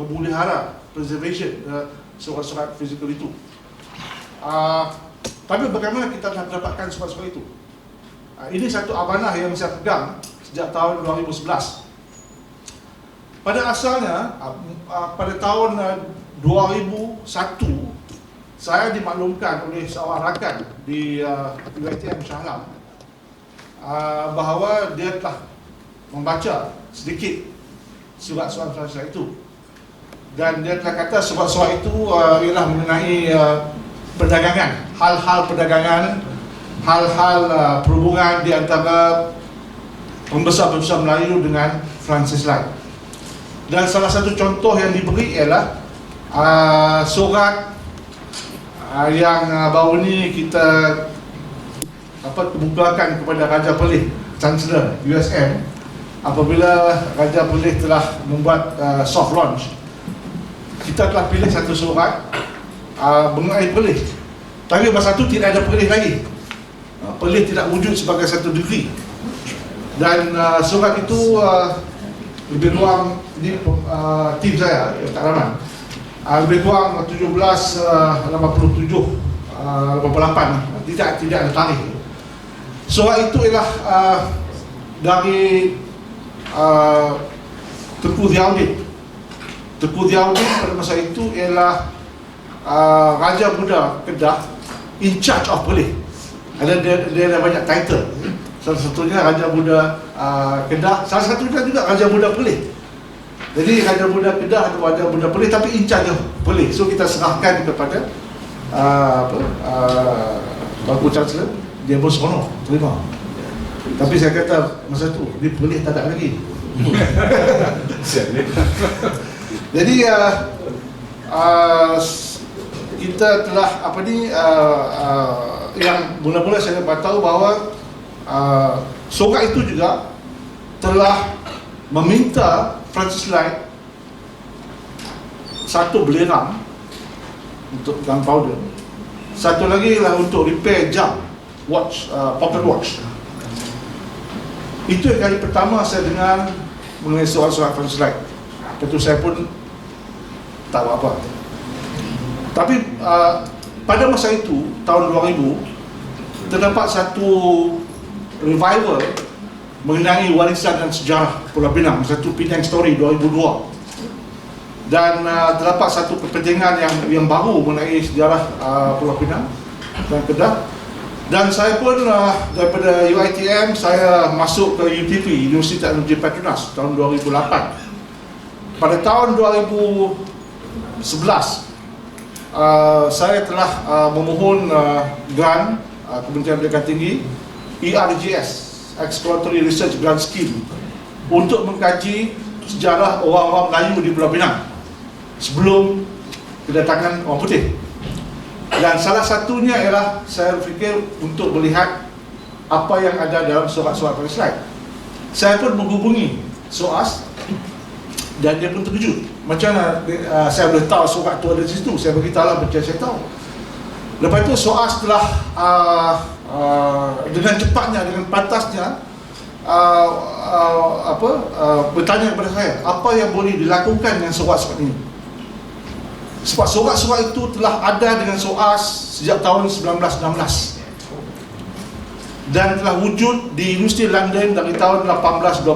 memelihara preservation surat-surat fizikal itu. Tapi bagaimana kita nak mendapatkan surat-surat itu? Ini satu amanah yang saya pegang sejak tahun 2011. Pada asalnya, pada tahun 2001, saya dimaklumkan oleh seorang rakan di UiTM Shah Alam bahawa dia telah membaca sedikit surat-surat itu, dan dia telah kata surat-surat itu ialah mengenai perdagangan, hal-hal perdagangan, hal-hal perhubungan di antara pembesar-pembesar Melayu dengan Francis Light. Dan salah satu contoh yang diberi ialah surat yang baru ni kita kemukakan kepada Raja Pelih, Chancellor USM, apabila Raja Pelih telah membuat soft launch. Kita telah pilih satu surat mengenai Pelih, tapi masa itu tidak ada Pelih lagi. Pelih tidak wujud sebagai satu negeri. Dan surat itu lebih kurang, ini tim saya kat laman, lebih kurang 1787 88, tidak ada tarikh. Surat itu ialah dari Tengku Ziauddin. Tengku Ziauddin pada masa itu ialah Raja Muda Kedah, in charge of Pelih. Dia ada banyak title. Salah satunya Raja Muda Kedah, salah satunya juga Raja Muda Pelih. Jadi Raja Muda Kedah atau Raja Muda Pelih, tapi in charge of Pelih. So kita serahkan kepada Baku Chancellor, dia pun seronok terima. Tapi saya kata masa tu dia Pelih tak ada lagi. Jadi kita telah yang mula-mula saya dapat tahu bahawa surat itu juga telah meminta Francis Light satu belerang untuk gunpowder, satu lagi lah untuk repair jam watch, pocket watch. Itu yang kali pertama saya dengar mengenai surat-surat Francis Light. Tentu saya pun tak apa-apa. Tapi pada masa itu, tahun 2000, terdapat satu revival mengenai warisan dan sejarah Pulau Pinang, satu Pinang Story 2002. Dan terdapat satu kepentingan yang baru mengenai sejarah Pulau Pinang dan Kedah. Dan saya pun daripada UiTM saya masuk ke UTP, Universiti Teknologi Petronas, tahun 2008. Pada tahun 2011 saya telah memohon grant Kementerian Pendidikan Tinggi, ERGS, Exploratory Research Grant Scheme, untuk mengkaji sejarah orang-orang Melayu di Pulau Pinang sebelum kedatangan orang putih. Dan salah satunya ialah saya fikir untuk melihat apa yang ada dalam surat-surat Francis Light. Saya pun menghubungi SOAS dan dia pun terkejut. Macam mana saya boleh tahu surat tu ada di situ? Saya beritahulah macam saya tahu. Lepas itu SOAS telah dengan cepatnya, dengan pantasnya bertanya kepada saya, apa yang boleh dilakukan dengan surat-surat ini? Sebab surat-surat itu telah ada dengan SOAS sejak tahun 1916 dan telah wujud di Universiti London dari tahun 1825.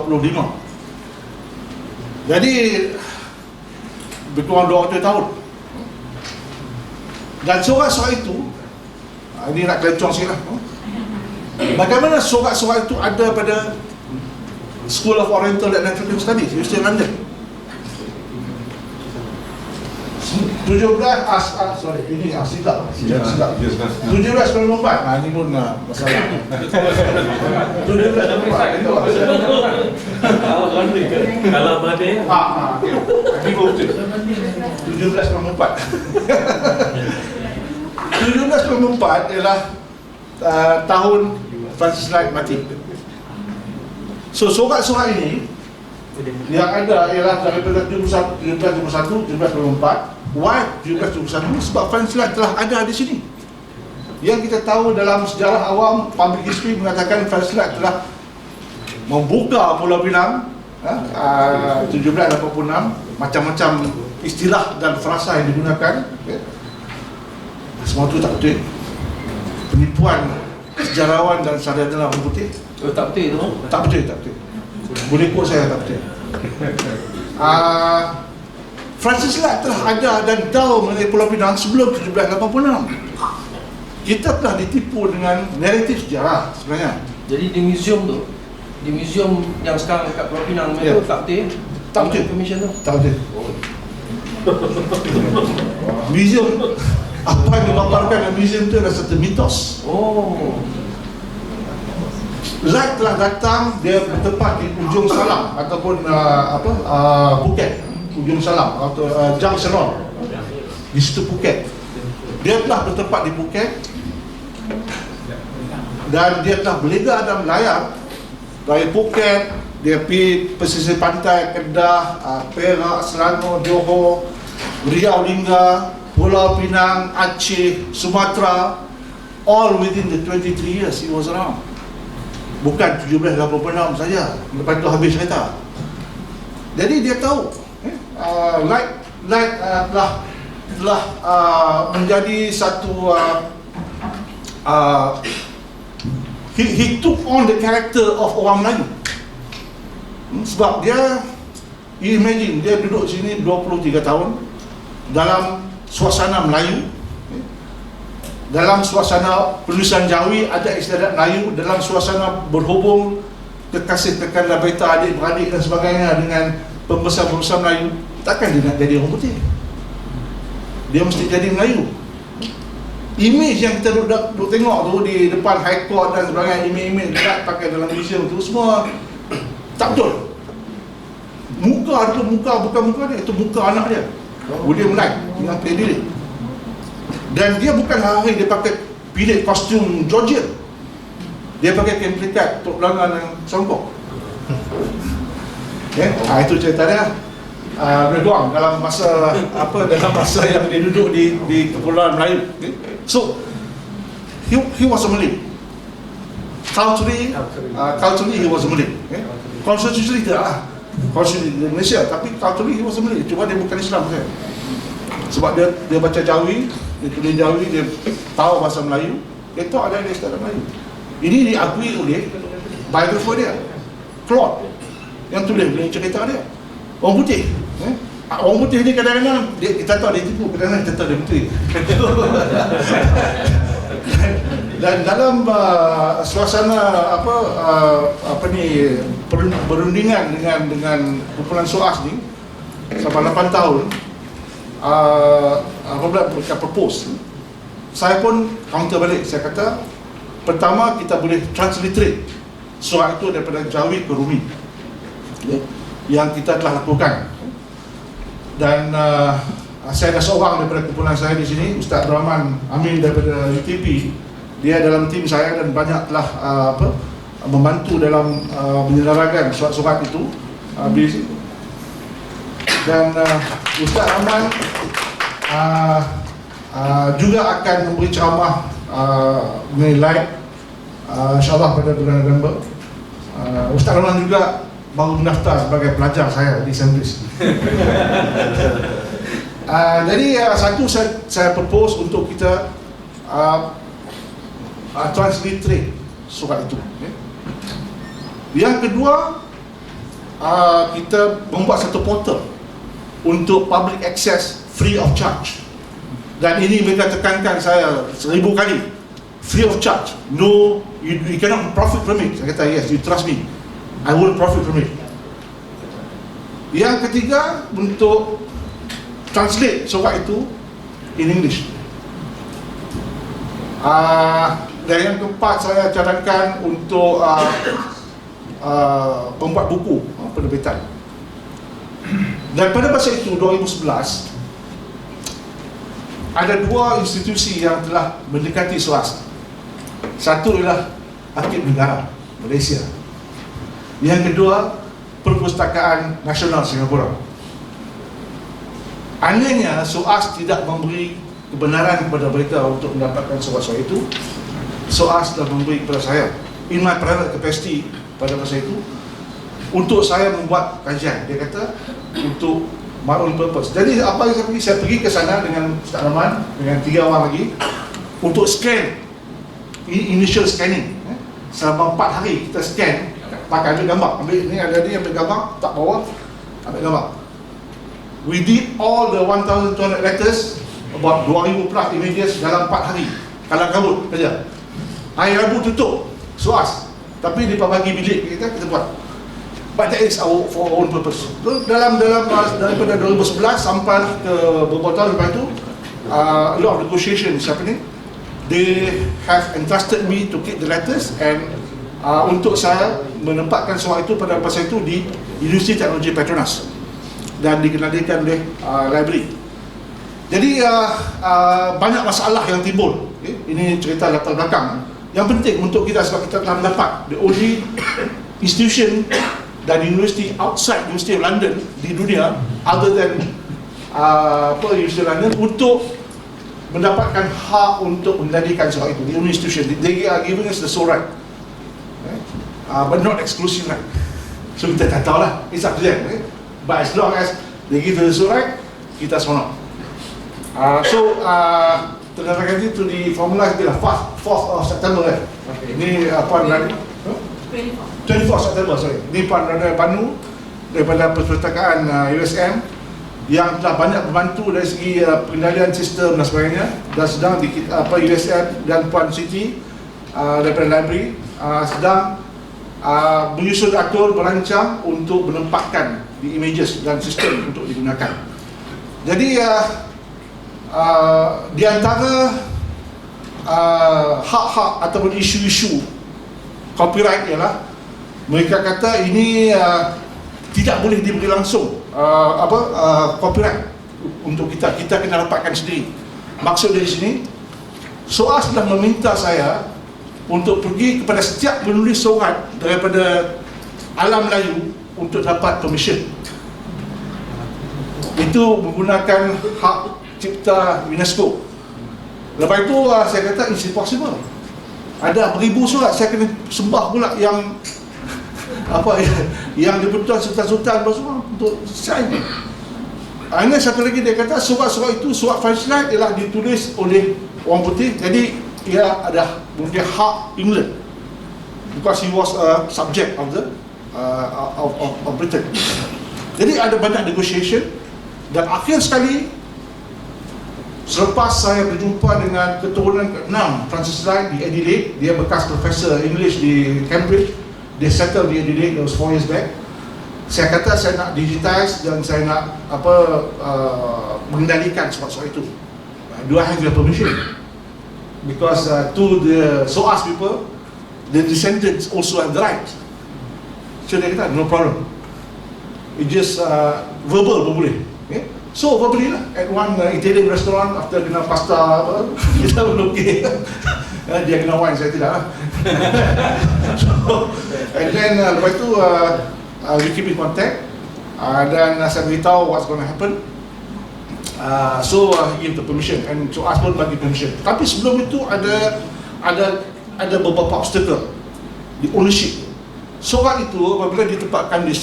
Jadi lebih kurang 200 tahun. Dan surat-surat itu, ini nak kelecong sikit lah, bagaimana surat-surat itu ada pada School of Oriental and African Studies, University London. 17 ini silap 1794. Ini pun masalah. 1794 itu kalau badai ini betul. 1794 ialah tahun Francis Light mati. So surat-surat ini yang ada ialah daripada 1721, 1794, Why 1771? Sebab Francis Light telah ada di sini. Yang kita tahu dalam sejarah awam, public history mengatakan Francis Light telah membuka Pulau Pinang 1786 macam-macam istilah dan frasa yang digunakan, semua tu tak betul. Penipuan sejarawan dan sarjana orang putih. Tak betul tu? Tak betul, tak betul. Boleh quote saya, tak betul. Francis Light telah ajar dan tahu mengenai Pulau Pinang sebelum 1786. Kita telah ditipu dengan naratif sejarah sebenarnya. Jadi di museum tu, di museum yang sekarang dekat Pulau Pinang tu tak betul? Tak betul. Information tu? Tak betul. Museum, apa yang dipaparkan dalam museum tu adalah satu mitos. Light telah datang, dia bertempat di ujung Salam ataupun Phuket, ujung Salam atau Junction di situ Phuket. Dia telah bertempat di Phuket dan dia telah berlega dan melayar dari Phuket. Dia pergi pesisir pantai Kedah, Perak, Selangor, Johor, Riau Lingga, Pulau Pinang, Aceh, Sumatera, all within the 23 years he was around. Bukan 1786 saja, lepas tu habis kereta. Jadi dia tahu Light telah menjadi satu he took on the character of orang Melayu. Sebab dia, you imagine, dia duduk sini 23 tahun dalam suasana Melayu, dalam suasana penulisan Jawi, ada istiadat Melayu, dalam suasana berhubung kekasih kekandar beta adik-beradik dan sebagainya dengan pembesar-pembesar Melayu. Takkan dia nak jadi orang putih, dia mesti jadi Melayu. Image yang kita duduk tengok tu di depan High Court dan sebagainya, image dia pakai dalam museum tu, semua tak betul. Muka tu, bukan muka dia, itu muka anak dia, William Light dengan pilih. Dan dia bukan hari dia pakai pilih kostum Georgian, dia pakai kain pelikat untuk pelanggan yang songkok. Itu cerita dia. Berdoang dalam masa dalam masa yang dia duduk di Kepulauan Melayu. So he was a Malay. Culturally he was a Malay. Constitutionally tidak, Constitution Malaysia, tapi culturally he was a Malay. Cuma dia bukan Islam saja. Sebab dia baca Jawi, dia tulis Jawi, dia tahu bahasa Melayu, dia tahu ada istilah Melayu. Ini diakui oleh biografer dia, Claude, yang tulis cerita dia. Orang putih. Orang putih ni kadang-kadang kita tahu dia tipu, kadang-kadang kita tahu dia betul. Dan dalam suasana perundingan dengan kumpulan SOAS ni sampai 8 tahun, apabila mereka propose, saya pun counter balik. Saya kata, pertama kita boleh transliterate surat itu daripada Jawi ke Rumi, yang kita telah lakukan. Dan saya ada seorang daripada kumpulan saya di sini, Ustaz Rahman Amin daripada UTP. Dia dalam tim saya dan banyak telah membantu dalam menyelarakan surat-surat itu di situ. Dan Ustaz Rahman juga akan memberi ceramah mengenai Light, insyaAllah pada bulan November. Ustaz Rahman juga baru mendaftar sebagai pelajar saya di Sembris. Jadi satu saya propose untuk kita transliterate surat itu. Yang kedua, kita membuat satu portal untuk public access free of charge. Dan ini mereka tekankan saya 1000 kali, free of charge. No, you cannot profit from it. Saya kata yes, you trust me, I will profit from it. Yang ketiga, untuk translate surat itu in English. Dan yang keempat, saya cadangkan untuk membuat buku penerbitan. Dan pada masa itu 2011, ada dua institusi yang telah mendekati SOAS. Satu ialah Arkiv Negara Malaysia, yang kedua Perpustakaan Nasional Singapura. Anehnya SOAS tidak memberi kebenaran kepada mereka untuk mendapatkan surat-surat itu. SOAS telah memberi kepada saya, in my private capacity pada masa itu, untuk saya membuat kajian. Dia kata untuk My own purpose. Jadi apa yang saya pergi ke sana dengan Ustaz Laman, dengan 3 orang lagi untuk scan, initial scanning. Selama 4 hari kita scan, pakai ambil gambar. Ambil ni, ada dia ambil gambar, tak bawah, ambil gambar. We did all the 1,200 letters, about 2,000 plus images dalam 4 hari. Kalang kabut kerja. Hari Rabu tutup, SOAS. Tapi di bagi bilik kita buat. But that is for our own purpose. So, daripada 2011 sampai ke beberapa tahun lepas itu, a lot of negotiation is happening. They have entrusted me to keep the letters and untuk saya menempatkan semua itu pada masa itu di Universiti Teknologi Petronas dan dikendalikan oleh library. Jadi banyak masalah yang timbul. Ini cerita latar belakang yang penting untuk kita sebab kita telah mendapat the only institution dan university outside University of London di dunia other than University of London untuk mendapatkan hak untuk menjadikan soal itu di institution. They are giving us the sole right, but not exclusive right. So kita tak tahu lah, it's up to them. But as long as they give us the sole right, kita seronok. Terkadang itu di formula itu lah 4th of September Okay. Ini Puan Rani 24 September, sorry. Ini Puan Rani Banu daripada Perpustakaan USM yang telah banyak membantu dari segi pengendalian sistem dan sebagainya, dan sedang di USM dan Puan Siti daripada library sedang menyusun atur merancang untuk menempatkan di images dan sistem untuk digunakan. Jadi di antara hak-hak ataupun isu-isu copyright ialah mereka kata ini tidak boleh diberi langsung copyright untuk kita kena dapatkan sendiri. Maksud dari sini, SOAS telah meminta saya untuk pergi kepada setiap penulis surat daripada alam Melayu untuk dapat permission. Itu menggunakan hak cipta UNESCO. Lepas itu saya kata it's impossible. Ada beribu surat, saya kena sembah pula yang yang dibutuhkan sultan-sultan untuk sign. Ini satu lagi dia kata surat-surat itu, surat French-like ialah ditulis oleh orang putih, jadi ia ada mungkin hak England because he was a subject of the of Britain. Jadi ada banyak negotiation dan akhir sekali selepas saya berjumpa dengan keturunan ke-6 Francis Wright di Adelaide, dia bekas profesor English di Cambridge, dia settle di Adelaide, that was 4 years back. Saya kata saya nak digitize dan saya nak mengendalikan surat-surat itu. Do I have your permission? Because to the SOAS people, the descendants also have the right. So dia kata no problem. It just verbal boleh. Okay? So verbally lah, at one Italian restaurant after dinner pasta kita pun okay. Dia kena wine, saya tidak lah. So, and then lepas itu we keep in contact dan saya beritahu what's going to happen. So he give the permission and so SOAS pun bagi permission. Tapi sebelum itu ada beberapa obstacle di ownership. Surat itu apabila ditempatkan di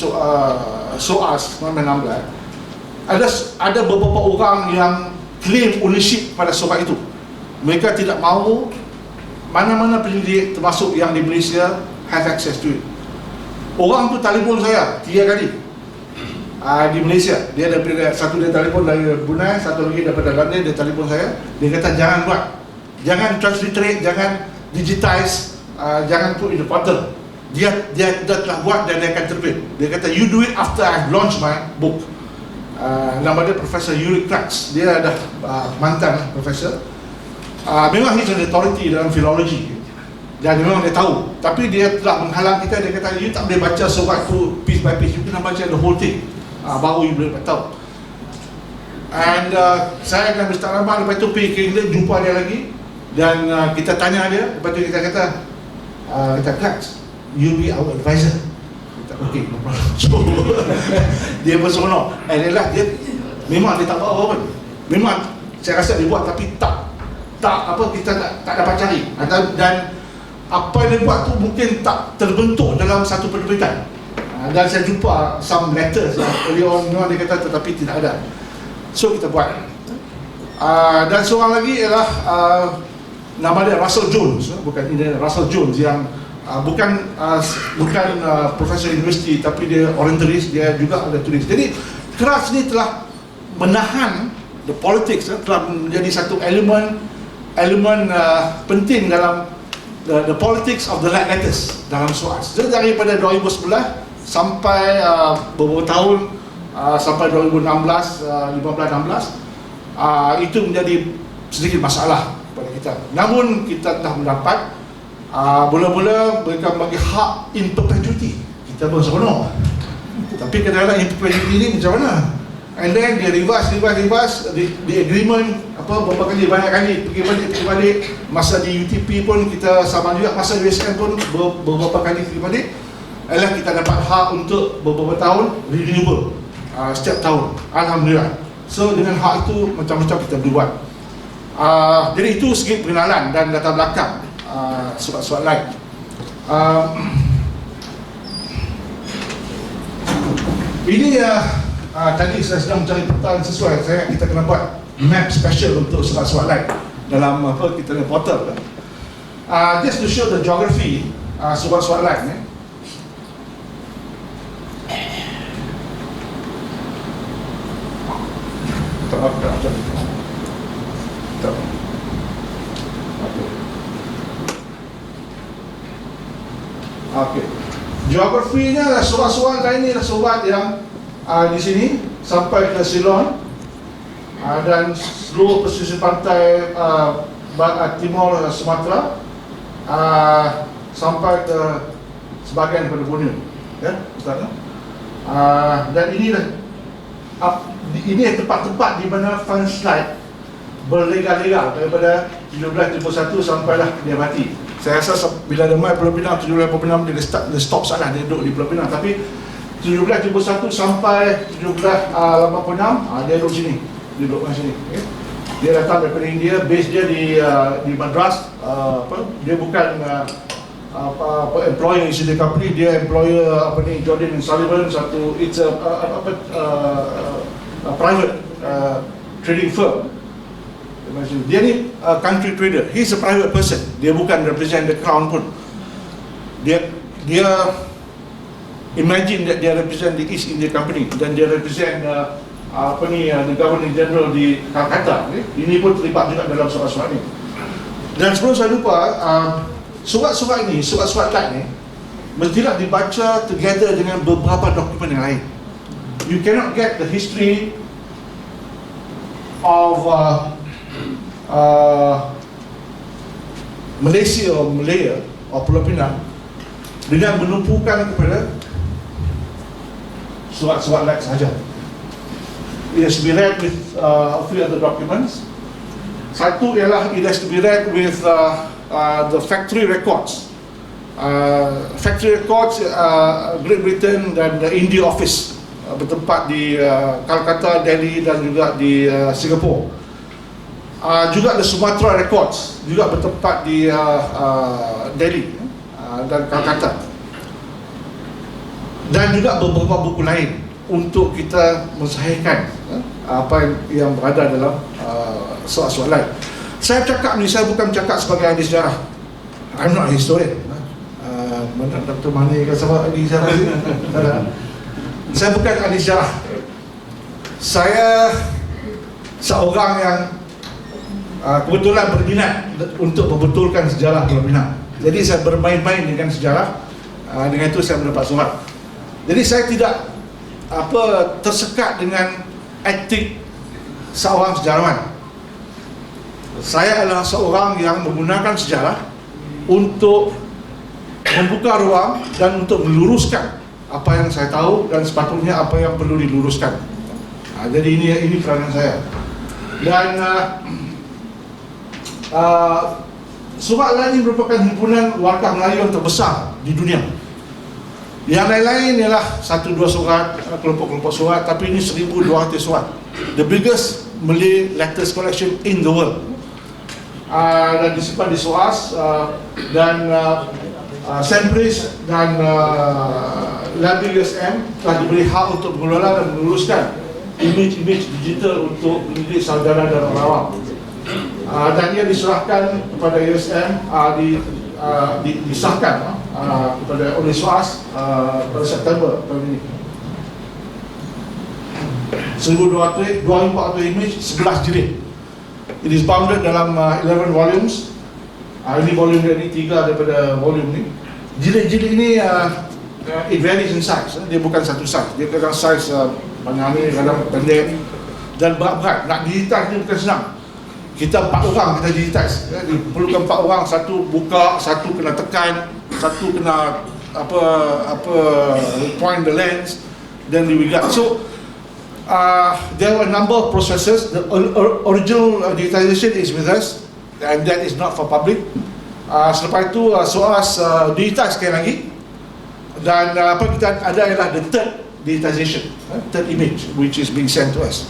SOAS 1916, ada beberapa orang yang claim ownership pada surat itu. Mereka tidak mahu mana-mana penyidik termasuk yang di Malaysia have access to it. Orang tu telefon saya 3 kali di Malaysia. Dia satu dia telefon dari Brunei, satu lagi daripada London, dia telefon saya. Dia kata jangan buat, jangan transliterate, jangan digitize, jangan put in the portal. Dia telah buat dan dia akan terbit. Dia kata you do it after I've launched my book. Nama dia Profesor Yuri Kratz. Dia dah mantan profesor. Memang he's an authority dalam filologi dan memang dia tahu, tapi dia telah menghalang kita. Dia kata you tak boleh baca surat tu piece by piece, you kena baca the whole thing, baru you boleh tahu. And saya akan berstart ramai. Lepas tu pergi ke England, jumpa dia lagi dan kita tanya dia. Lepas tu kita kata Kratz, you be our advisor. Okay, no problem. So, dia berseronok. Dia memang dia tak buat apa pun. Memang saya rasa dia buat tapi kita tak dapat cari. Dan apa yang dia buat tu mungkin tak terbentuk dalam satu penerbitan. Dan saya jumpa some letters early on, dia kata tetapi tidak ada. So kita buat. Dan seorang lagi ialah nama dia Russell Jones, bukan ini, Russell Jones yang bukan profesor universiti, tapi dia orientalis, dia juga ada tulis. Jadi keras ni telah menahan the politics, telah menjadi satu elemen penting dalam the politics of the light letters dalam Surat. Jadi daripada 2011 sampai beberapa tahun sampai 2016, 15-16, itu menjadi sedikit masalah pada kita. Namun kita telah mendapat mula-mula mereka bagi hak in perpetuity, kita pun seronok. Tapi kadang-kadang in perpetuity ni macam mana? And then dia revise di agreement beberapa kali, banyak kali pergi balik. Masa di UTP pun kita sama juga, masa di USM pun beberapa kali pergi balik. Ialah kita dapat hak untuk beberapa tahun renewable setiap tahun, alhamdulillah. So dengan hak itu macam-macam kita buat. Jadi itu sedikit pengenalan dan latar belakang surat-surat lain. Ini tadi saya sedang mencari peta yang sesuai. Kita kena buat map special untuk surat-surat lain dalam kita punya portal. Just to show the geography surat-surat lain. Okey. Geografinya surat-surat lain ni adalah surat yang di sini sampai ke Ceylon dan seluruh pesisir pantai timur Sumatera sampai ke sebahagian daripada Borneo, ya, Ustaz. Dan ini tempat-tempat di mana fund slide berlega-lega daripada 1771 sampailah dia mati. Saya rasa bila dia mai Pulau Pinang 1786 dia stop salah, dia duduk di Pulau Pinang. Tapi 1771 sampai 1786 dia duduk sini, duduk kat sini. Okay. Dia datang daripada India, base dia di Madras. Dia bukan employer isi the company, dia employer Jordan and Sullivan, satu it's a private trading firm. Dia ni country trader. He's a private person. Dia bukan represent the crown pun. Dia imagine that dia represent the East India Company dan dia represent the Governor General di Calcutta. Ini pun terlibat juga dalam surat-surat ni. Dan sebelum saya lupa, surat-surat ini, surat-surat lain ni mestilah dibaca together dengan beberapa dokumen yang lain. You cannot get the history of Malaysia atau Malaya atau Pulau Pinang dengan menumpukan kepada surat-surat lain sahaja. It has to be read with a few other documents. Satu ialah it has to be read with the factory records. Factory records Great Britain dan the India office bertempat di Calcutta, Delhi dan juga di Singapore. Juga the Sumatra records juga bertempat di Delhi dan Calcutta. Dan juga beberapa buku lain untuk kita mensahihkan apa yang berada dalam soal-soal lain. Saya cakap ni, saya bukan cakap sebagai ahli sejarah. I'm not a historian. Dr. Mani ke sama ahli sejarah ni? Saya bukan ahli sejarah. Saya seorang yang kebetulan berminat untuk membetulkan sejarah Pulau Pinang. Jadi saya bermain-main dengan sejarah. Dengan itu saya mendapat surat. Jadi saya tidak tersekat dengan etik seorang sejarawan. Saya adalah seorang yang menggunakan sejarah untuk membuka ruang dan untuk meluruskan apa yang saya tahu dan sepatutnya apa yang perlu diluruskan. Jadi ini peranan saya. Dan surat lain ini merupakan himpunan warga Melayu yang terbesar di dunia. Yang lain-lain ialah 1-2 surat, kelompok-kelompok surat, tapi ini 1,200 surat. The biggest Malay letters collection in the world. Dan disimpan di SOAS dan Sembris dan Labi USM telah diberi hak untuk mengelola dan meneruskan imej-imej digital untuk pendidik saudara dan orang awam. Dan ia diserahkan kepada USM, disahkan kepada oleh SOAS pada September tahun ini. 1,200 imej, 11 jilid. It is bounded dalam 11 volumes. Ini volume dia ni, 3 daripada volume ni. Jilid-jilid ini it varies in size. Dia bukan satu size. Dia kadang size panjang ni, kadang pendek dan berat-berat. Nak digitize ni bukan senang. Kita 4 orang kita digitize. Diperlukan 4 orang, satu buka, satu kena tekan, satu kena point the lens, then we got. So there were a number of processes. The original digitization is with us, and that is not for public. Selepas itu SOAS digitize sekali lagi, dan apa kita ada ialah the third digitization, third image which is being sent to us.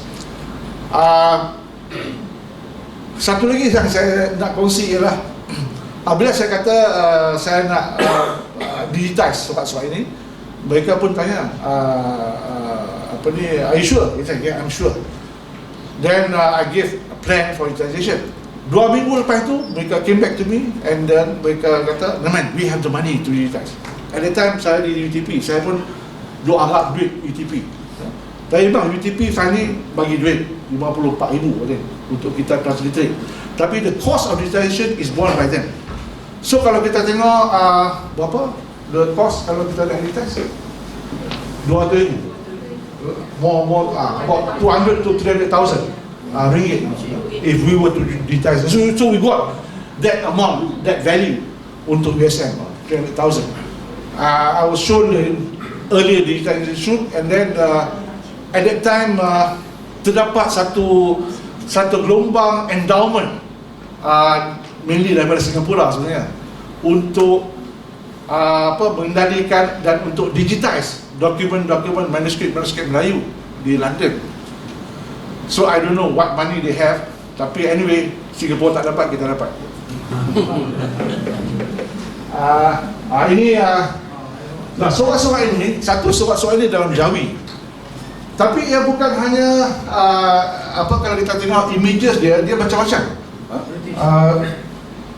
Satu lagi yang saya nak kongsi ialah apabila saya kata saya nak digitize surat-surat ini, mereka pun tanya are you sure? He said, yeah, I'm sure. Then I gave a plan for digitization. 2 minggu lepas itu mereka came back to me, and then mereka kata, Naman, we have the money to digitize. At that time saya di UTP, saya pun harap duit UTP. Tapi memang UTP finally bagi duit 54,000 untuk kita transliterate. Tapi the cost of digitization is borne by them. So kalau kita tengok berapa the cost kalau kita nak digitize, 200,000, more about 200 to 300,000 ringgit if we were to digitize. So we got that amount, that value untuk USM, 300,000. I was shown the earlier digitization, and then at that time terdapat satu gelombang endowment mainly daripada Singapura sebenarnya untuk mengendalikan dan untuk digitize dokumen manuskrip Melayu di London. So I don't know what money they have, tapi anyway Singapura tak dapat, kita dapat. Ini surat-surat ini, satu surat-surat ini dalam Jawi. Tapi ia bukan hanya kalau kita tengok images dia macam-macam.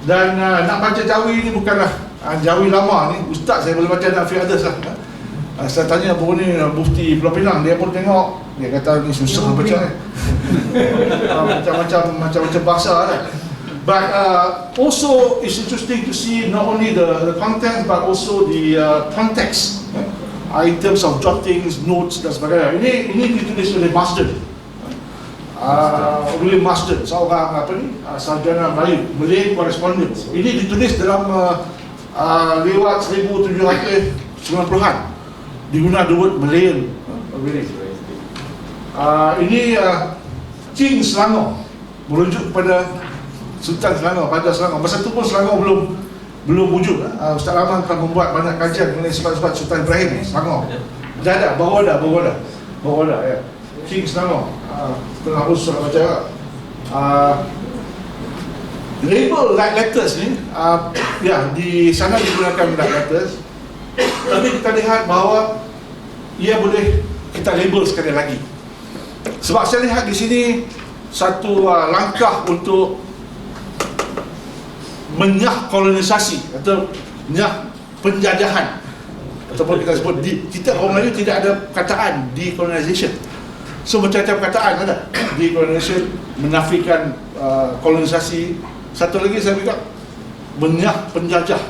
Dan nak baca Jawi ini bukanlah Jawi lama ni. Ustaz saya boleh baca dan few others lah. Saya tanya baru ni Mufti Pulau Pinang, dia pun tengok, dia kata ni susah baca ni. Macam-macam bahasa lah. But also it's interesting to see not only the content but also the context, in terms of jottings, notes dan sebagainya. Ini ditulis oleh Master, William Master, seorang sarjana Melayu, Malay correspondent. Ini ditulis dalam lewat 1790-an. Diguna the word Malayan. Ini King Selangor, merujuk kepada Sultan Selangor, Pada Selangor. Masa itu pun Selangor belum wujud. Ustaz Rahman telah membuat banyak kajian mengenai sebab-sebab Sultan Ibrahim Selangor. Dah, baru ada ya. King Selangor. Tengah pun surat baca. Label like letters ni, di sana digunakan like letters. Tapi kita lihat bahawa ia boleh kita label sekali lagi. Sebab saya lihat di sini satu langkah untuk menyah kolonisasi atau menyah penjajahan, ataupun kita sebut kita orang Melayu tidak ada kataan decolonization. So macam-macam kataan ada. Decolonization menafikan kolonisasi. Satu lagi saya bilang menyah penjajah,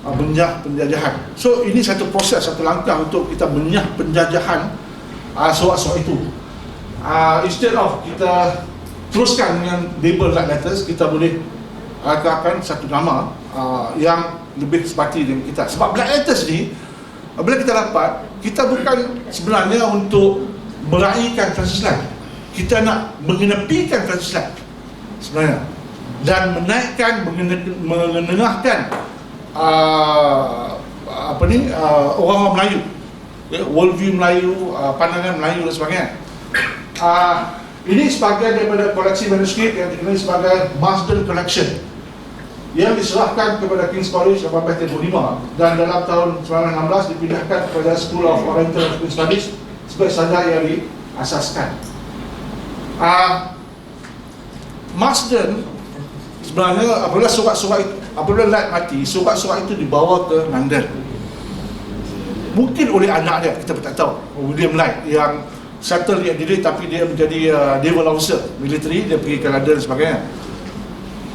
menyah penjajahan. So ini satu proses, satu langkah untuk kita menyah penjajahan soal-soal itu. Instead of kita teruskan dengan label like letters, kita boleh akan satu nama yang lebih sepati dengan kita. Sebab black letters ni, bila kita dapat, kita bukan sebenarnya untuk meraihkan Fransislan. Kita nak mengenepikan Fransislan sebenarnya, dan menaikkan, mengenengahkan orang-orang Melayu, worldview Melayu, pandangan Melayu dan sebagainya. Ini sebagai daripada koleksi manuskrip yang dikenali sebagai Marsden Collection. yang diserahkan kepada King's College 1835 dan dalam tahun 1916 dipindahkan kepada School of Oriental and African Studies sebagai sarjana yang diasaskan. Marsden sebenarnya apabila Light mati, surat-surat itu dibawa ke London. Mungkin oleh anak dia, kita tak tahu, William Light, yang settle di Adelaide tapi dia menjadi naval officer military, dia pergi ke London dan sebagainya.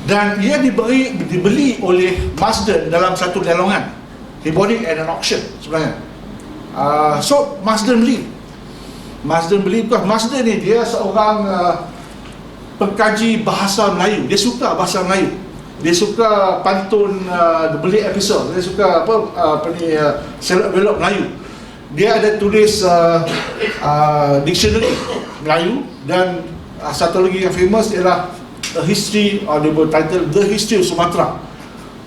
Dan ia dibeli oleh Marsden dalam satu lelangan. He bought it at an auction sebenarnya. So Marsden beli because Marsden ni dia seorang pengkaji bahasa Melayu. Dia suka bahasa Melayu. Dia suka pantun, beli episod. Dia suka selok-belok Melayu. Dia ada tulis dictionary Melayu dan satu lagi yang famous ialah A History, dia bertitle The History of Sumatra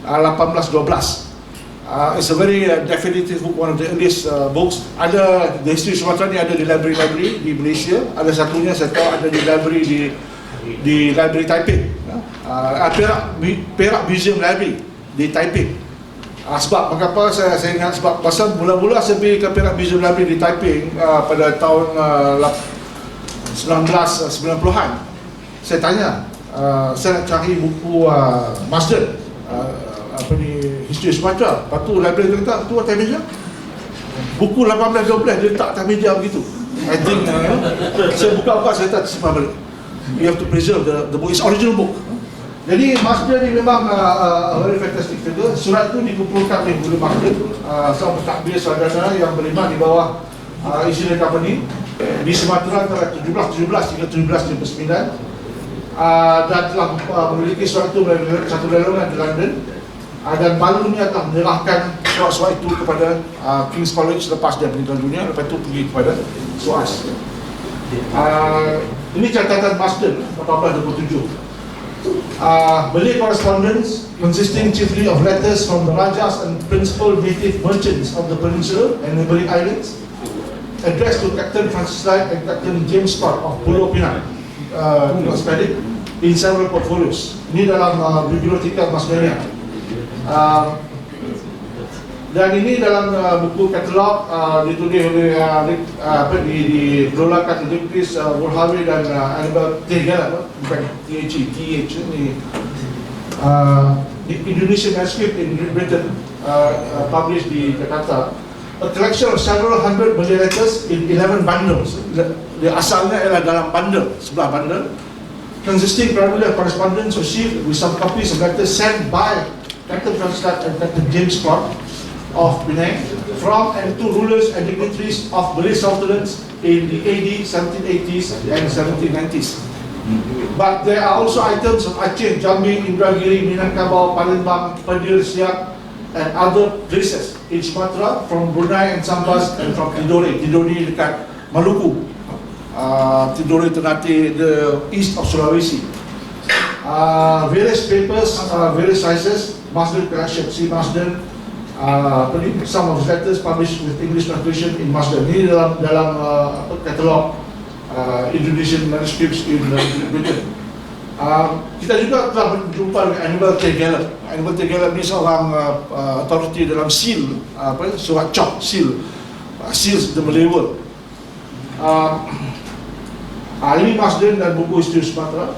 1812. It's a very definitive book, one of the earliest books. Ada The History of Sumatra ni ada di library di Malaysia. Ada satunya saya tahu ada di library di library Taipei, Perak Museum Library di Taipei. Sebab mengapa saya ingat, sebab pasal mula-mula saya pergi ke Perak Museum Library di Taipei pada tahun 1990-an. Saya tanya, saya nak cari buku Marsden, History Sumatera. Lepas tu library dia kata, tu atas meja. Buku 1812 dia letak atas meja begitu. I think saya buka-buka, saya tak simpan balik. You have to preserve the book, it's original book. Jadi Marsden ni memang a very fantastic figure. Surat tu dikumpulkan oleh Guru Marsden, seorang pentadbir sarjana yang beriman di bawah East India Company di Sumatera antara 1717 hingga 1779, dan telah memiliki surat itu melalui satu lelangan di London, dan barunya telah menyerahkan surat-surat itu kepada King's College selepas dia meninggal dunia. Lepas itu pergi kepada SOAS. Ini catatan Marsden 1827. Malay correspondence consisting chiefly of letters from the Rajas and principal native merchants of the peninsula and neighbouring islands, addressed to Captain Francis Light and Captain James Scott of Pulau Pinang, in several portfolios. Ini dalam biblioteka Marsdenia. Dan ini dalam buku katalog ditulis oleh dikelolakan oleh Chris Wolhawi dan Annabel Tegel, bukan TH ni, Indonesian manuscript in Britain, published di Jakarta. A collection of several hundred Malay letters in 11 bundles. Dia asalnya ialah dalam bundle, sebelah bundle, consisting primarily of correspondence received with some copies of letters sent by Captain Francis and Captain James Scott of Pinang from and to rulers and dignitaries of Malay sultanates in the AD 1780s and 1790s. But there are also items of Aceh, Jambi, Indragiri, Minangkabau, Palembang, Pedir, Siak, and other places in Sumatra, from Brunei and Sambas, and from Tidore dekat Maluku, Tidore Ternate, the east of Sulawesi. Various papers, various sizes, Marsden collection, see Marsden. Some of his letters published with English translation in Marsden. Ini dalam katalog Indonesian manuscripts in Britain. Kita juga telah berjumpa dengan Annabel Tegel. Annabel Tegel ini seorang authority dalam seal, surat cop seal, seals the Malay world. Ini Marsden dan buku History Sumatera.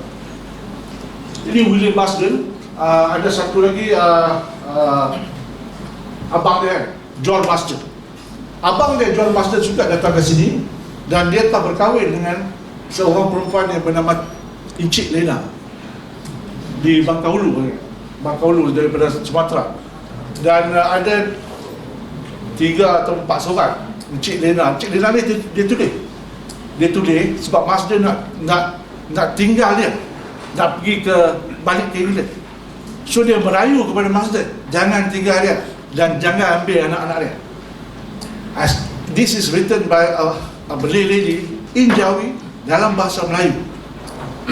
Ini William Marsden. Ada satu lagi abang dia, John Marsden. Abang dia, John Marsden, juga datang ke sini dan dia telah berkahwin dengan seorang perempuan yang bernama Encik Lena di Bangkaulu daripada Sumatera. Dan ada 3 atau 4 surat Encik Lena ni dia tulis sebab Marsden nak tinggal dia, nak pergi balik ke England. So dia merayu kepada Marsden, jangan tinggal dia dan jangan ambil anak-anak dia. This is written by a Malay lady in Jawi dalam bahasa Melayu.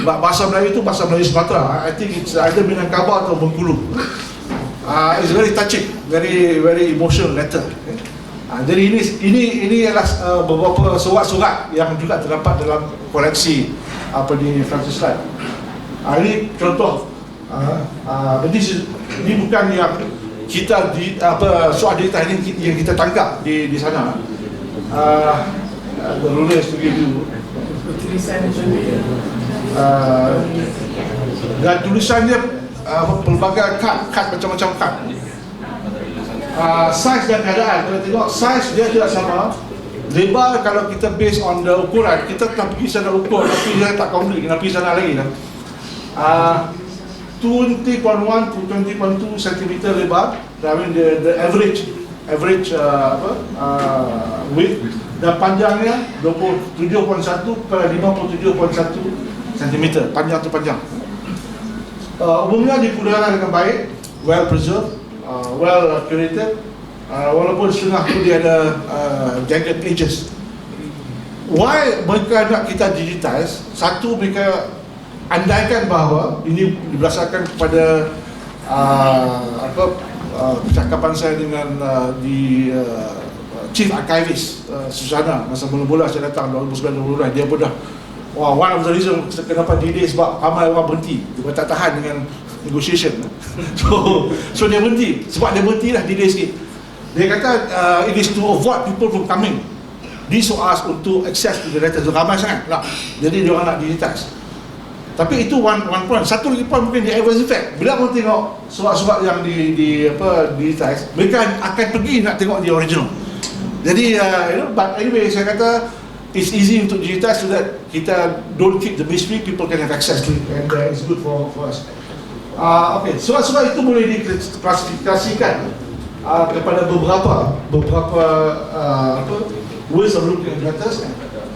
Bahasa Melayu itu bahasa Melayu Sumatera. I think it's either Minangkabau atau Bengkulu. It's very touching, very emotional letter. Jadi ini adalah beberapa surat-surat yang juga terdapat dalam koleksi di Francis Light. Ini contoh Ini bukan yang kita soal data ini yang kita tangkap di sana. Menulis begitu. Dan tulisannya pelbagai kad macam-macam kad. Saiz dan keadaan, kalau tengok saiz dia tidak sama. Lebar kalau kita based on the ukuran, kita tak pergi sana ukur, tapi dia tak complete, kena pergi sana lagi kan. 20.1 to 20.2 cm lebar. I mean the average width, dan panjangnya 27.1 per 57.1 cm, panjang tu panjang. Umumnya dipelihara dengan baik, well preserved, well curated, walaupun setengah tu dia ada jagged edges. Why mereka nak kita digitize? Satu, mereka andaikan bahawa ini berdasarkan kepada percakapan saya dengan Chief Archivist Susana masa mula-mula saya datang 2009-2010. Dia pun dah one of the reason kenapa delay sebab ramai orang berhenti, dia tak tahan dengan negotiation. So dia berhenti, sebab dia berhenti dah delay sikit. Dia kata it is to avoid people from coming. This was asked untuk access to the data. So ramai sangat lah, jadi dia orang nak digitize. Tapi itu one point. Satu lagi point mungkin di adverse effect. Bila orang tengok surat-surat yang digitize, mereka akan pergi nak tengok the original. Jadi but anyway, saya kata it's easy untuk digitize so that kita don't keep the mystery, people can have access to it, and it's good for us. Okay, surat-surat itu boleh diklasifikasikan kepada beberapa ways of looking at letters.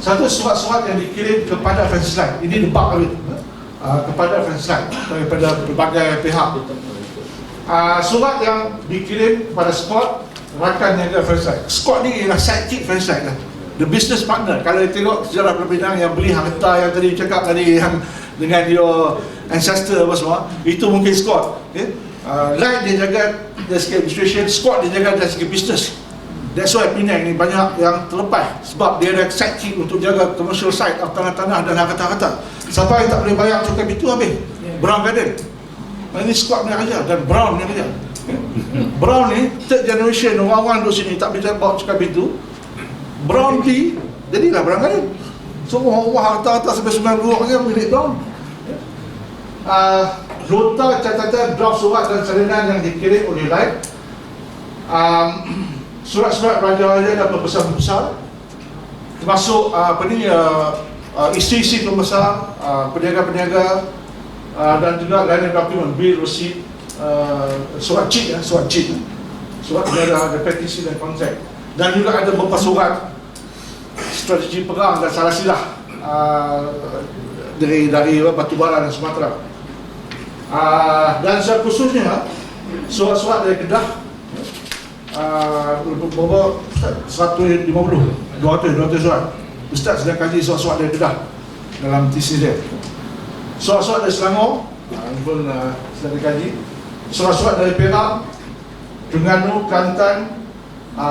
Satu, surat-surat yang dikirim kepada Francis, ini the bulk of it, kepada Francis daripada berbagai pihak. Surat yang dikirim kepada Scott, rakan niaga Francis. Scott ni ialah sidekick Francis lah, the business partner. Kalau tengok sejarah Pinang yang beli harta yang tadi cakap tadi, yang dengan your ancestor apa semua, itu mungkin Scott. Okay? Light dia jaga dari segi administration, Scott dia jaga dari segi business. That's why Pinang ni banyak yang terlepas, sebab dia ada sidekick untuk jaga commercial side of tanah-tanah dan harta-harta. Siapa yang tak boleh bayar cukai itu habis. Brown Garden. Ini Scott ni kerja, dan Brown ni kerja. Brown ni third generation orang-orang duduk sini tak boleh bawa cukai itu. Brown tea, jadilah Brown Garden. So orang harta-harta sampai 90 orang milik Brown. Nota catatan draft surat dan salinan yang dikirim oleh Light. Surat-surat raja-raja dan pembesar-pembesar, termasuk isi-isi pembesar, peniaga-peniaga, dan juga lain dokumen, bil, receipt, surat cik, surat ada petisi dan kontrak, dan juga ada beberapa surat strategi perang dan salah silah dari batubara dan Sumatera. Dan secara khususnya surat-surat dari Kedah, 150, 200 surat. Ustaz sedang kaji surat-surat dari Kedah dalam thesis dia. Surat-surat dari Selangor pun sedang dikaji. Surat-surat dari Perak, Terengganu, Kelantan,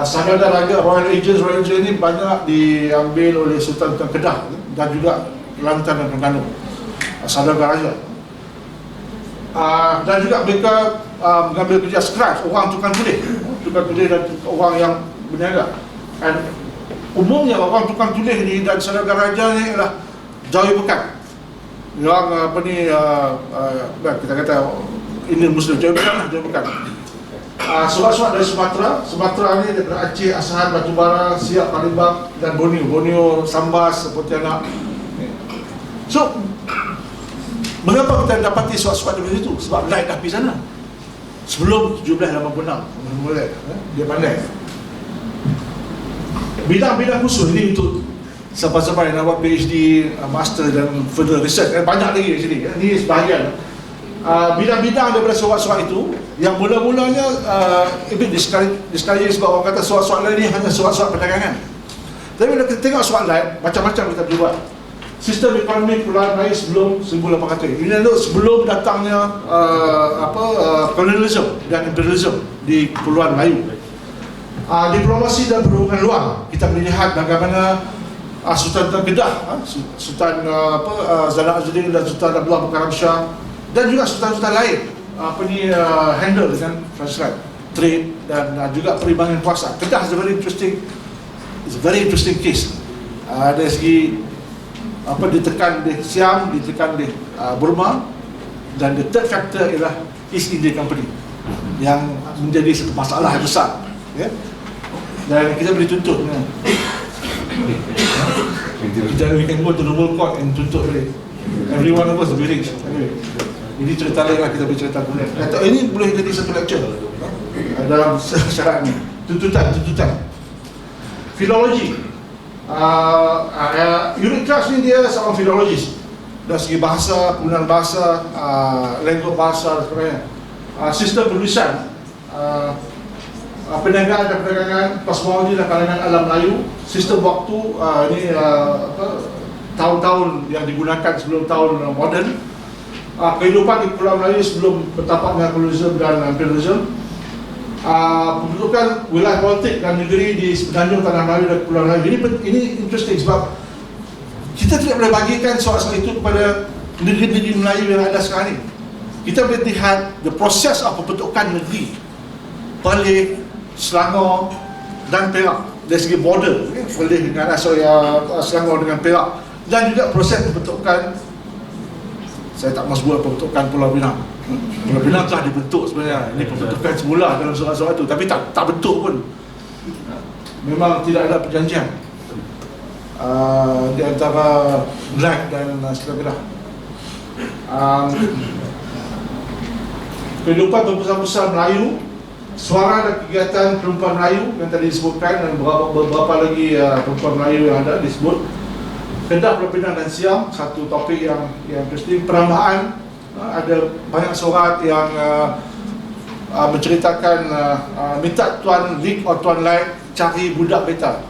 Sagada Raja, Royal Agents ini banyak diambil oleh Sultan Kedah dan juga Kelantan dan Terengganu, Sagada Raja. Dan juga mereka mengambil kerja scribe, orang tukang tulis dan orang yang berniaga. Dan umumnya orang tukang tulis ni dan Sagada Raja ni adalah Jawi Pekan. Yang kita kata Indian Muslim, Jawi Pekan. Surat-surat dari Sumatera ni daripada Aceh, Asahan, Batubara, Siak, Palembang dan Borneo, Sambas, Pontianak. So mengapa kita dapati surat-surat dari situ? Sebab Light dah pergi sana sebelum 1786. Dia pandai. Bidang-bidang khusus ni untuk siapa-siapa yang nak buat PhD, master dan further research, banyak lagi di sini. Ini sebahagian. Bidang-bidang daripada surat-surat itu yang mula-mulanya discourage sebab orang kata surat-surat lain ni hanya surat-surat perdagangan. Tapi bila kita tengok surat lain, macam-macam kita boleh buat. Sistem ekonomi Pulau Melayu sebelum 1800. Ini adalah sebelum datangnya kolonialisme dan imperialisme di Pulau Melayu. Diplomasi dan perhubungan luar, kita melihat bagaimana Sultan Kedah, Sultan Zainal Abidin dan Sultan Abdullah Mukarram Shah dan juga sultan-sultan lain handle dengan translate trade dan juga perimbangan kuasa. Kedah is a very interesting case. Dari segi ditekan di Siam, ditekan di Burma, dan the third factor ialah East India Company yang menjadi satu masalah yang besar, ya. Dan kita boleh tuntut, ya. We can go to the world court and tuntut every one of us be rich. Anyway, ini cerita lain lah, kita boleh cerita kemudian. Ini boleh jadi satu lecture dalam syarat ni. Tuntutan filologi. Unit class ni dia seorang filologis dari segi bahasa, penggunaan bahasa, language bahasa dan sebagainya. Sistem penulisan, perniagaan dan perdagangan, kosmologi dan kalangan alam Melayu, sistem waktu, ini tahun-tahun yang digunakan sebelum tahun moden, kehidupan di Pulau Melayu sebelum bertapak dengan kolonialisme dan imperialisme, pembentukan wilayah politik dan negeri di semenanjung tanah Melayu dan Pulau Melayu. Ini interesting sebab kita tidak boleh bagikan soal-soal itu kepada negeri-negeri Melayu yang ada sekarang ini. Kita boleh lihat the process of pembentukan negeri Perlis, Selangor dan Perak dari segi border, Perlis dengan Selangor dengan Perak, dan juga proses pembentukan, saya tak mahu sebut pembentukan Pulau Pinang. Pulau Pinang telah dibentuk sebenarnya. Ini pembentukan semula dalam surat-surat itu, tapi tak bentuk pun. Memang tidak ada perjanjian di antara Black dan Setiap. Kehidupan berbesar-besar Melayu, suara dan kegiatan perempuan Melayu yang tadi disebutkan, dan beberapa lagi perempuan Melayu yang ada disebut. Kedah, Pulau Pinang dan Siam, satu topik yang interesting. Perambaan, ada banyak surat yang menceritakan minta Tuan Lik atau Tuan Laik cari budak beta,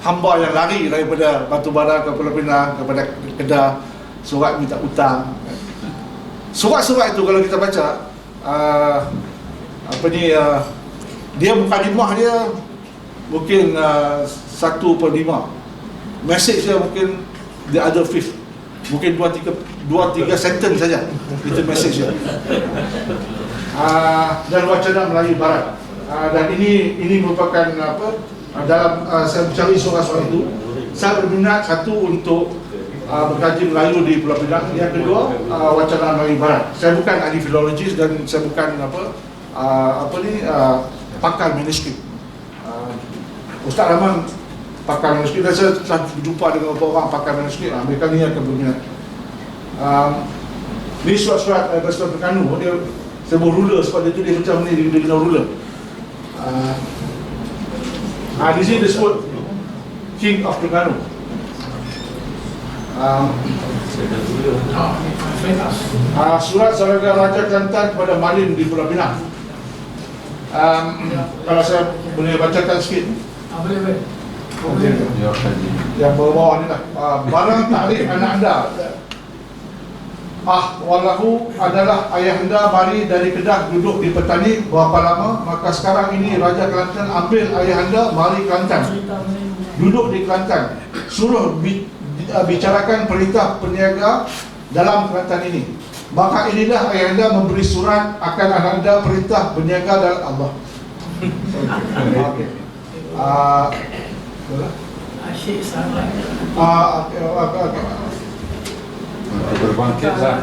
hamba yang lari daripada Batubara ke Pulau Pinang kepada Kedah, surat minta hutang. Surat-surat itu kalau kita baca, dia mukadimah dia mungkin 1/5, message dia mungkin the other fifth, mungkin 2-3 sentence saja itu message dia. Dan wacana Melayu Barat, dan ini merupakan dalam saya mencari surat-surat itu, saya berminat satu untuk berkaji Melayu di Pulau Pinang, yang kedua wacana Melayu Barat. Saya bukan ahli filologis dan saya bukan pakar manuskrip. Ustaz Rahman pakar manuskrip, dan saya telah berjumpa dengan beberapa orang pakar manuskrip. Mereka ni akan berminat. Ni surat-surat surat Terengganu, dia saya bawa ruler sebab dia tulis macam ni, dia guna ruler. Di sini disebut King of Terengganu. Surat Saudara Raja Kelantan kepada Malim di Pulau Pinang. Kalau saya boleh bacakan sikit. Boleh. Yang bawah ni lah. Barang takrif anak anda, walahu adalah ayah anda mari dari Kedah duduk di petani berapa lama, maka sekarang ini Raja Kelantan ambil ayah anda mari Kelantan, duduk di Kelantan, suruh bicarakan perintah peniaga dalam Kelantan ini. Maka inilah ayah anda memberi surat akan anak anda perintah berniaga dalam Allah. Okay. Asyik sangat. Berbangkitlah.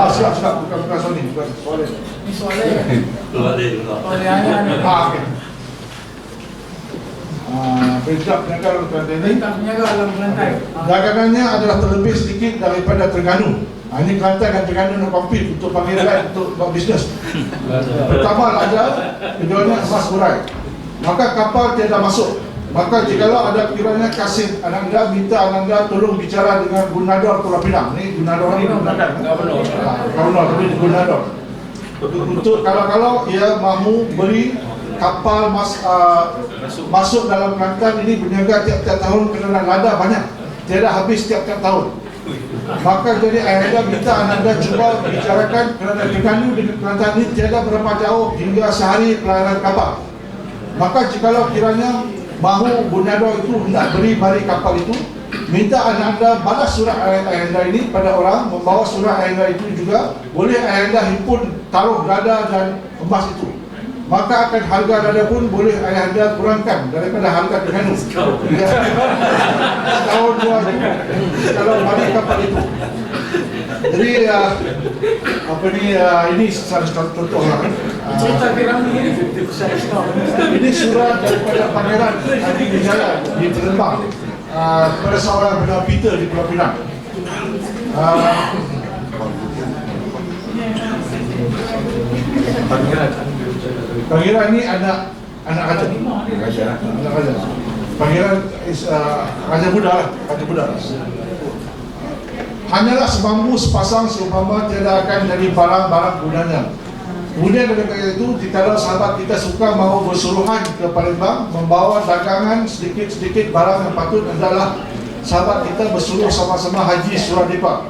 Siap, bukan soalan ni, bukan soalan. Ini soalan. Okey. Perintah berniaga dalam Kelantan ini. Perintah berniaga dalam Kelantan. Dagangannya adalah terlebih sedikit daripada Terengganu. Ini Kelantan dan Terengganu nak compete untuk panggilan untuk buat bisnes. Pertama ada, keduanya emas urai. Maka kapal tiada masuk. Maka jikalau ada kiranya kasih anak anda, minta anak anda tolong bicara dengan Gubernador Pulau Pinang. Ni Gubernador ni gunakan. Gubernador tapi Gubernador. Untuk kalau ia mahu beri kapal masuk dalam Kelantan ini berniaga tiap-tiap tahun kerana lada banyak, tiada habis tiap-tiap tahun. Maka jadi ayah anda minta anak anda cuba bicarakan kerana Terengganu dengan Kelantan ini tiada berapa jauh hingga sehari pelayaran kapal. Maka jikalau kiranya mahu Gubernador itu hendak beri kapal itu, minta anak anda balas surat ayah anda ini pada orang, membawa surat ayah anda itu juga. Boleh ayah anda himpun taruh dada dan emas itu, maka akan harga dada pun boleh ayah anda kurangkan daripada harga terkini. Tahun 2 itu kalau balik kapal itu. Jadi ini salah satu contoh lah. Cerita Piramli ni. Ini surat daripada Pangeran Haji Jalan di Lembang kepada seorang bernama Peter di Pulau Pinang. Pangeran ni anak raja. Anak raja. Pangeran raja muda lah, raja muda. Hanyalah sebambu sepasang seumpama tiada akan jadi barang-barang gunanya. Kemudian daripada itu, jikalau sahabat kita suka mahu bersuruhan ke Maybank membawa dagangan sedikit-sedikit barang yang patut, adalah sahabat kita bersuruh sama-sama haji surat mereka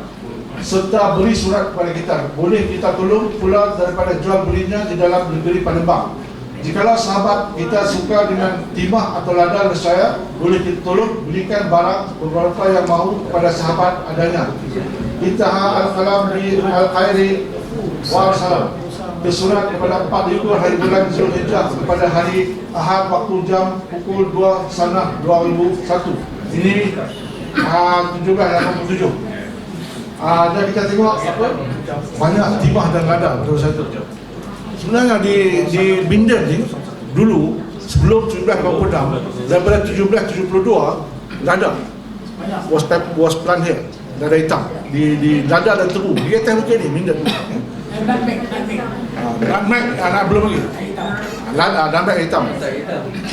serta beri surat kepada kita. Boleh kita tolong pula daripada jual belinya di dalam negeri Maybank. Jikalau sahabat kita suka dengan timah atau ladang nescaya, boleh kita tolong belikan barang beberapa yang mahu kepada sahabat adanya. Intaha al-kalam di al-khairi wa salam. Bersurat kepada 4 ekor hari bulan Zulhijjah kepada hari Ahad waktu jam pukul 2 sanah 2001. Ini 1787. Dan kita tengok apa? Banyak timah dan ladang pada masa itu. Sebenarnya di Binden ni dulu sebelum 1786, daripada 1772 ladang was plant here, dada hitam di dada dan tebu. Dia teknologi ni Binden. Nutmeg anak belum lagi. Nutmeg hitam.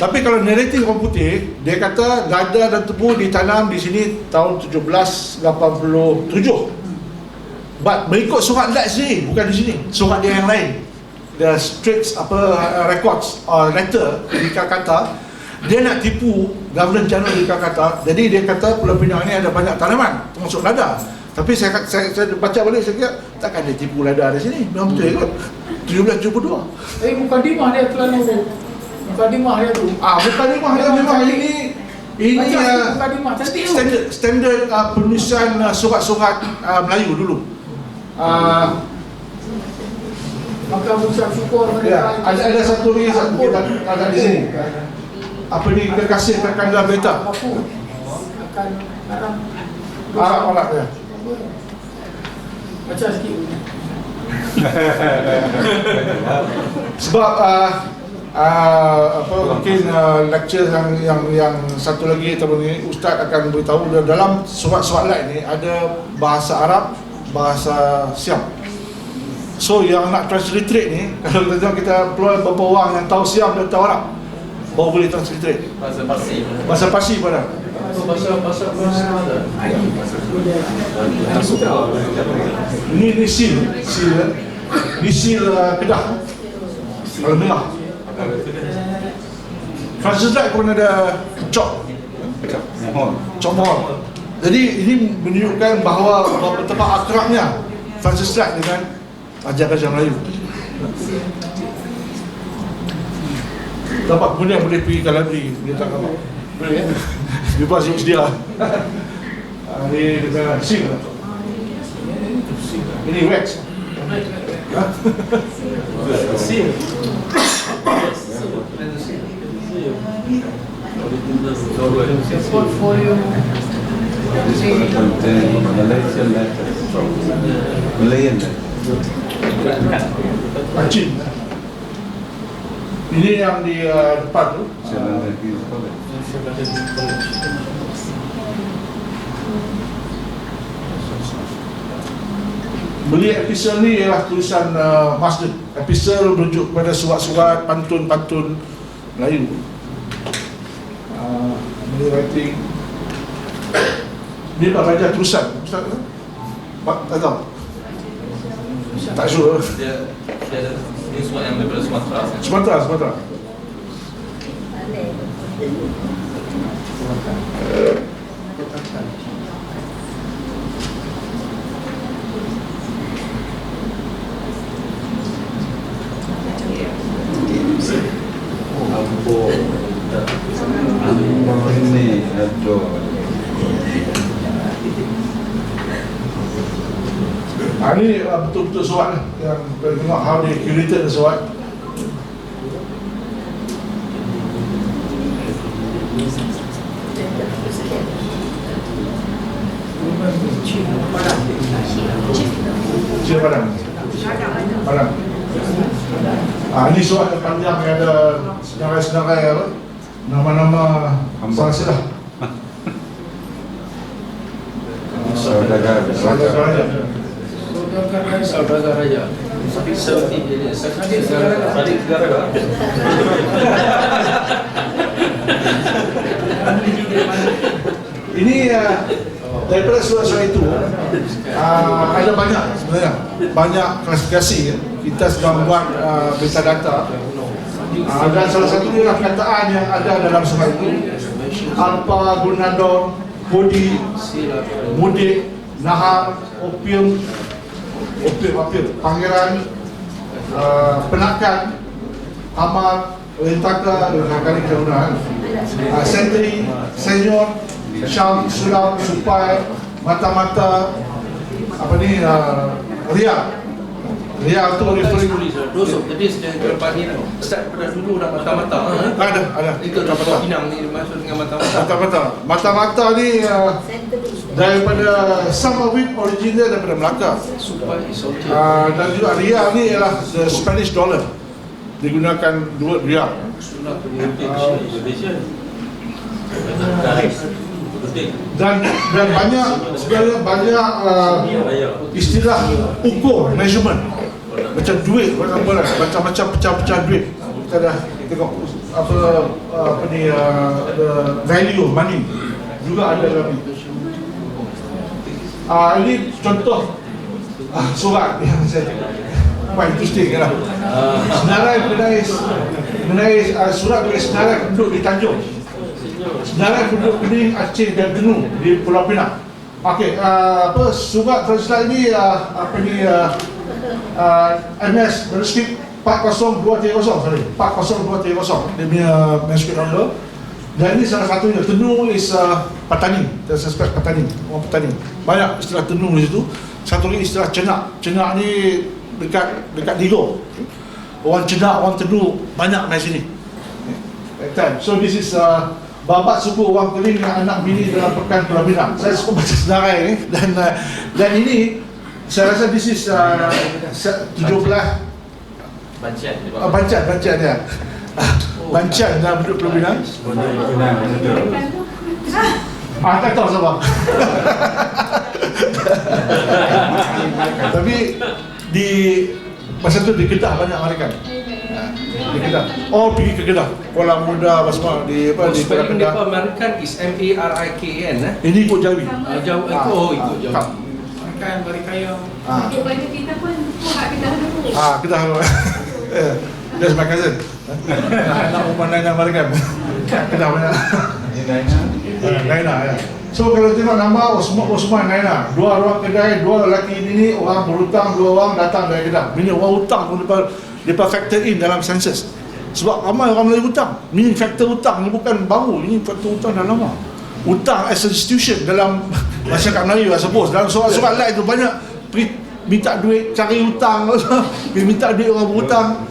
Tapi kalau narrative orang putih, dia kata lada dan tebu ditanam di sini tahun 1787. But mengikut surat sini, bukan di sini. Surat dia yang lain. The streets records or letter di Calcutta, dia nak tipu Governor General di Calcutta. Jadi dia kata Pulau Pinang ni ada banyak tanaman termasuk lada. Tapi saya baca balik, saya kira takkan dia tipu lada di sini. Memang betul kot. 1772. Mukadimah dia terlalu. Mukadimah dia tu. Mukadimah dia memang ini standard penulisan surat-surat Melayu dulu. Maka ucap syukur ya, ada satu lagi kita ada di sini. Apa ni, kekasih terkandar beta. Akan Arab ya. Baca sikit. Sebab mungkin lecture yang satu lagi Ustaz akan beritahu dalam surat-surat lain ni ada bahasa Arab, bahasa Siam. So yang nak transliterate ni, kalau kita keluar beberapa orang yang tahu Siam dan tahu Arab, baru boleh transliterate. Bahasa Parsi pada. Bahasa ada. Ini seal. Ini seal Kedah. Kalau merah. Francis Light pun ada cok mohon. Jadi ini menunjukkan bahawa betapa akrabnya Francis Light dengan ajar-ajar Melayu. Dapat kemudian boleh pergi ke library, dia tak nampak. Boleh ya? Bebas use dia. Ini dengan seal. Ini wax. Seal. Portfolio. This will contain Malaysian letters from Malayan letters. Acin. Ini yang di depan tu. Beli episode ni ialah tulisan Masjid. Episode merujuk kepada surat-surat, pantun-pantun Melayu. Beli writing. Ni Pak Raja terusan. Ustaz tak tahu. Tak sure. Dia ada ini semua yang daripada Sumatera. Sumatera. Ini ada Ini betul-betul surat ni yang tengok how they curated the surat. Cik Padang. Padang. Ini surat yang panjang yang ada senarai-senarai apa? Nama-nama salah. Saudagar Raja. Ini daripada surat-surat itu ada banyak sebenarnya, banyak klasifikasi ya. Kita sedang buat beta data dan salah satunya adalah perkataan yang ada dalam surat itu: alpa, gunadon, bodi, mudik, nahar, opium, pangeran, penakan, amar, rentaka, rentaka ni kegunaan, sentri, senior, syam, sulam, supai, mata-mata, apa ni, Ria tu referring Those of the days yang lepas ni start pada dulu dah mata-mata. ada Itu Pulau Pinang ni masuk dengan mata-mata. mata ni daripada some of it original daripada Melaka. Supaya soldier. Dan juga Ria ni ialah the Spanish dollar, digunakan duit Ria. Dan banyak sebenarnya banyak istilah ukur, measurement, macam duit, macam-macam pecah-pecah duit. Kita dah tengok apa ni, the value of money juga ada dalam ni. Ini contoh surat yang saya quite interesting lah. Senarai mengenai surat dari senarai penduduk di Tanjung, senarai penduduk Pening, Aceh dan Genu di Pulau Pinang. Okey, surat translate ini MS manuskrip 40230, sorry, 40230 dia punya manuskrip number. Dan ini salah satunya. Tenu is petani, saya suspect petani, orang petani. Banyak istilah tenu di situ. Satu lagi istilah cenak. Cenak ni dekat Dilo. Orang cenak, orang tenu banyak di sini. So this is babat suku orang Keling dengan anak bini dalam pekan Pulau Pinang. Saya suka baca senarai ni dan ini saya rasa this is 17 bancian dia. Bancian dalam penduduk Pulau Pinang. Tak tahu siapa. Tapi di masa tu di Kedah banyak Merican. Di Kedah. Oh, pergi ke Kedah. Kuala Muda apa semua di apa di Spelling dia Kedah. Merican is M-A-R-I-K-N. Ini ikut Jawi. Jauh ikut jauh. Makan berikayam. Baju kita pun buat kita dulu. Kedah. That's my cousin. Anak rumah Naina Merican. Kedah banyak. Naina ya. So kalau tengok nama Osman Naina, dua orang kedai, dua lelaki ini orang berhutang, dua orang datang dari Kedah. Ini orang hutang pun dia factor in dalam census. Sebab ramai orang Melayu hutang. Ini faktor hutang, ini bukan baru, ini faktor hutang dah lama. Hutang as an institution dalam masyarakat Melayu, I suppose. Dalam surat-surat lain tu banyak minta duit, cari hutang, minta duit orang berhutang.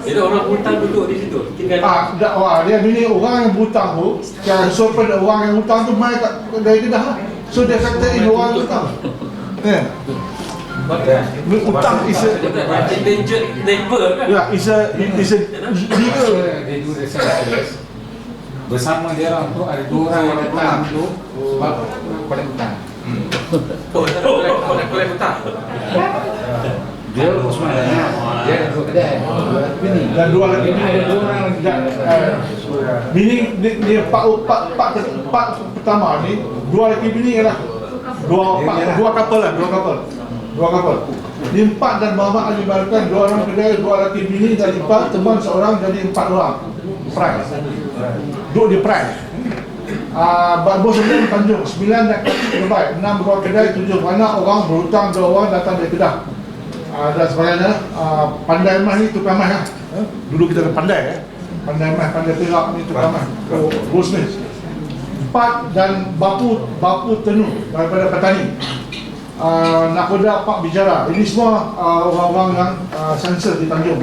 Jadi orang hutang duduk di situ. Dia bini orang yang berhutang tu, yang sopan orang yang hutang tu mai kat dari Kedah lah. So dia factor in orang hutang. Hutang is a endangered labor kan? ya, is a legal. They do the census. Bersama dia orang tu ada dua orang yang datang tu sebab pada hutang. Nak collect hutang. Dia Osman dia ada dua kedai, dua lelaki bini. Dan dua lelaki bini, ada dua orang bini dia pak pertama ni, dua lelaki bini ialah dua couple. Di empat dan Muhammad Ali Barikan, dua orang kedai, dua lelaki bini dan empat teman seorang, jadi 4 orang. Price. Duduk di price. Bos 9 Tanjung, 9 dan Lebat, 6 dua kedai, 7 anak orang berhutang, 2 orang datang dari Kedah. Dan sebagainya. Pandai mah ni tukang mah lah. Dulu kita ada pandai pandai mah, pandai perak ni tukang mah. Bos ni 4 dan bapu tenu daripada petani. nakoda Pak Bicara. Ini semua orang-orang yang sensor di Tanjung.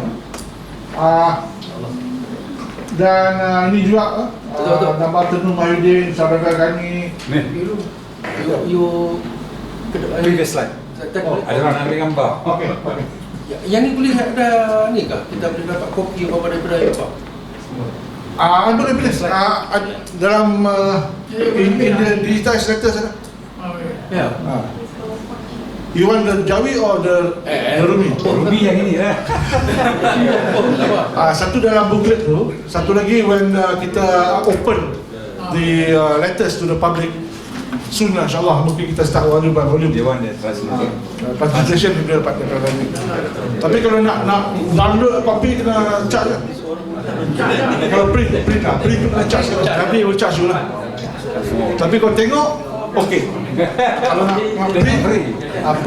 Dan ini juga gambar Tenu Mahyudin, Saudara Gani. You Previous slide. Ada orang ambil gambar. Okey. Yang ni boleh ada ni kah? Kita boleh dapat kopi apa daripada apa? Boleh dalam in the digital letters ada. Ya. You want the Jawi or the Rumi? Ruby yang ini lah. Satu dalam booklet tu, satu lagi when kita open the letters to the public soon lah, insyaAllah mungkin kita start volume by volume. Dia want that translation. Translation dia dapat lagi. Tapi kalau nak download copy kena charge lah. Kalau print tu kena charge. Tapi will charge you lah. Tapi kalau tengok, okey. Kalau nak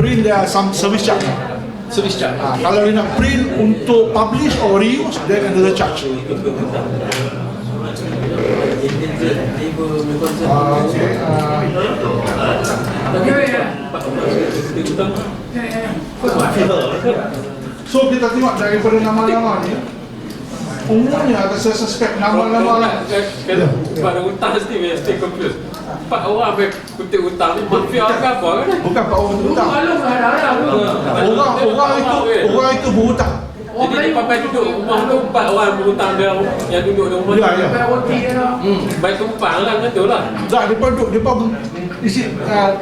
print dia some service charge. Service charge. Kalau dia nak print untuk publish or reuse, dia ada charge. So kita tengok daripada nama-nama ni, umumnya saya suspect nama-nama lah. Pada hutang mesti confused. Empat orang ambil kutip hutang ni mafia ke apa kan? Bukan Pak orang berhutang. Orang itu berhutang. Jadi dia pakai duduk rumah tu, empat orang berhutang dia yang duduk di rumah tu. Baik tumpang lah kan tu lah. Tak, mereka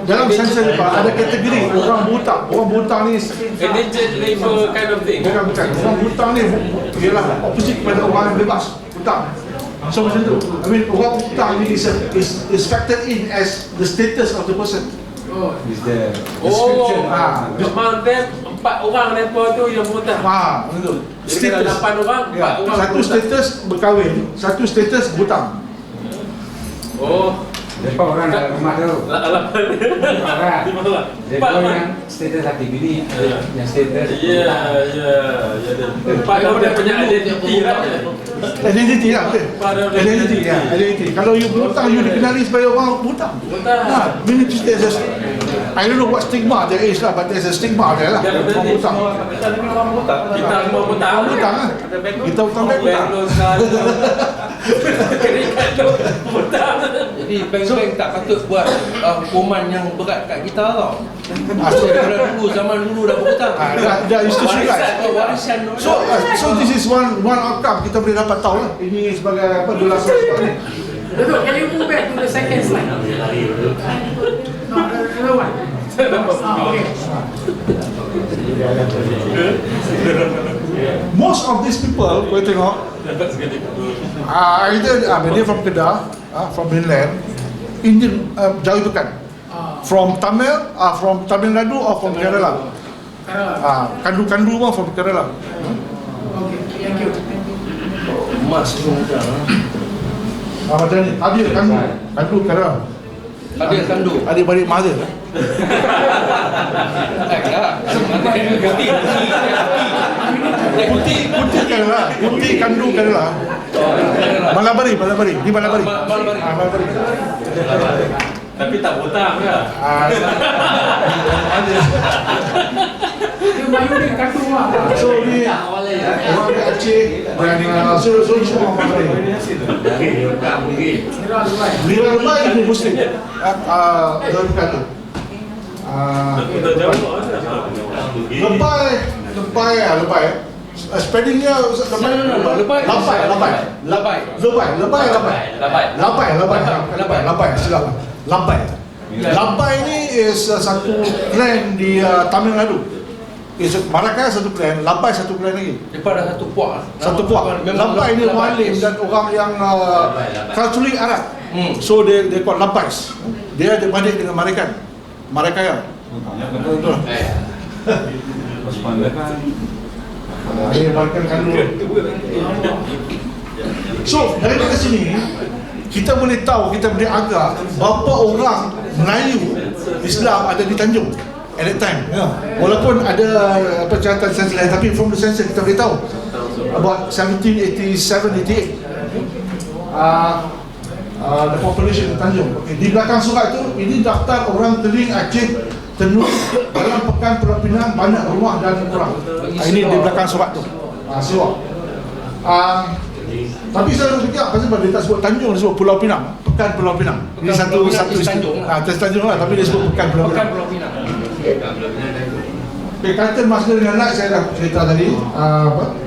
dalam sensor mereka ada kategori orang berhutang. Orang berhutang ni Endangered labor kind of thing. bukan. Orang berhutang ni ialah opposite kepada orang yang bebas hutang. So macam tu. I mean, orang hutang ni is factored in as the status of the person. Is the Oh, description. among them, empat orang mereka tu yang berhutang. Betul. Jadi kalau 8 orang, 4 orang Satu status berkahwin, satu status berhutang. Oh, Depa orang dalam rumah tu. alapan Orang. di mana? Depa yang status laki bini, yang status. Ya. Empat orang dia punya identiti lah. Identity lah, betul. Identity. Kalau you berhutang, you dikenali sebagai orang berhutang. Meaning to say, I don't know what stigma there is lah, but there's a stigma there lah. Orang berhutang. Kita semua hutang. Orang berhutang lah. Kita hutang bank hutang. Keringat tu hutang. Jadi bank-bank tak patut buat hukuman yang berat kat kita tau. Zaman dulu dah berhutang. Dah institutionalized. Warisan. So this is one outcome kita boleh dapat tahu lah. Ini sebagai apa dolar sebab ni. Datuk, can you move back to the second slide? No, the other one. Okay. Most of these people, kau tengok, either they're from Kedah, from mainland, Indian, Jawa Bukan, from Tamil Nadu or from Kerala. Kandu pun from Kerala. Okay, thank you. Emas semua hutang. Macam ni, Kandu Kerala. Adik-beradik mother. Putih Kerala, putih Kandu Kerala. Malabari. Di Malabari. Malabari. Tapi tak hutang ke? You Mayudin kartu lah. So ni orang dari Aceh dan so semua orang Malabari. Lira Lebai itu Muslim. Dalam kata. Lebai. Spellingnya Labai. Labai ni is satu clan di Tamil Nadu. Marakai satu clan, Labai satu clan lagi. Daripada satu puak. Labai ni Mualim dan orang yang culturally Arab. So they call Labais. Dia ada banding dengan Merican. Marakaya. Betul. Ini Merican kan dulu. So daripada sini kita boleh tahu, kita boleh agak berapa orang Melayu Islam ada di Tanjung at that time. Walaupun ada percakapan sensus lain, tapi from the census kita boleh tahu about 1787-88 the population di Tanjung. Di belakang surat tu ini daftar orang Teling Aceh tenung dalam pekan Pulau Pinang banyak rumah dan kurang. Ini di belakang surat tu. Sewa. Tapi saya fikir apa sebab dia tak sebut Tanjung, dia sebut Pulau Pinang, pekan Pulau Pinang. Ini satu Tanjung. Tanjung lah, tapi dia sebut pekan Pulau Pinang. Pulau Pinang. Kaitan masalah dengan anak saya dah cerita tadi.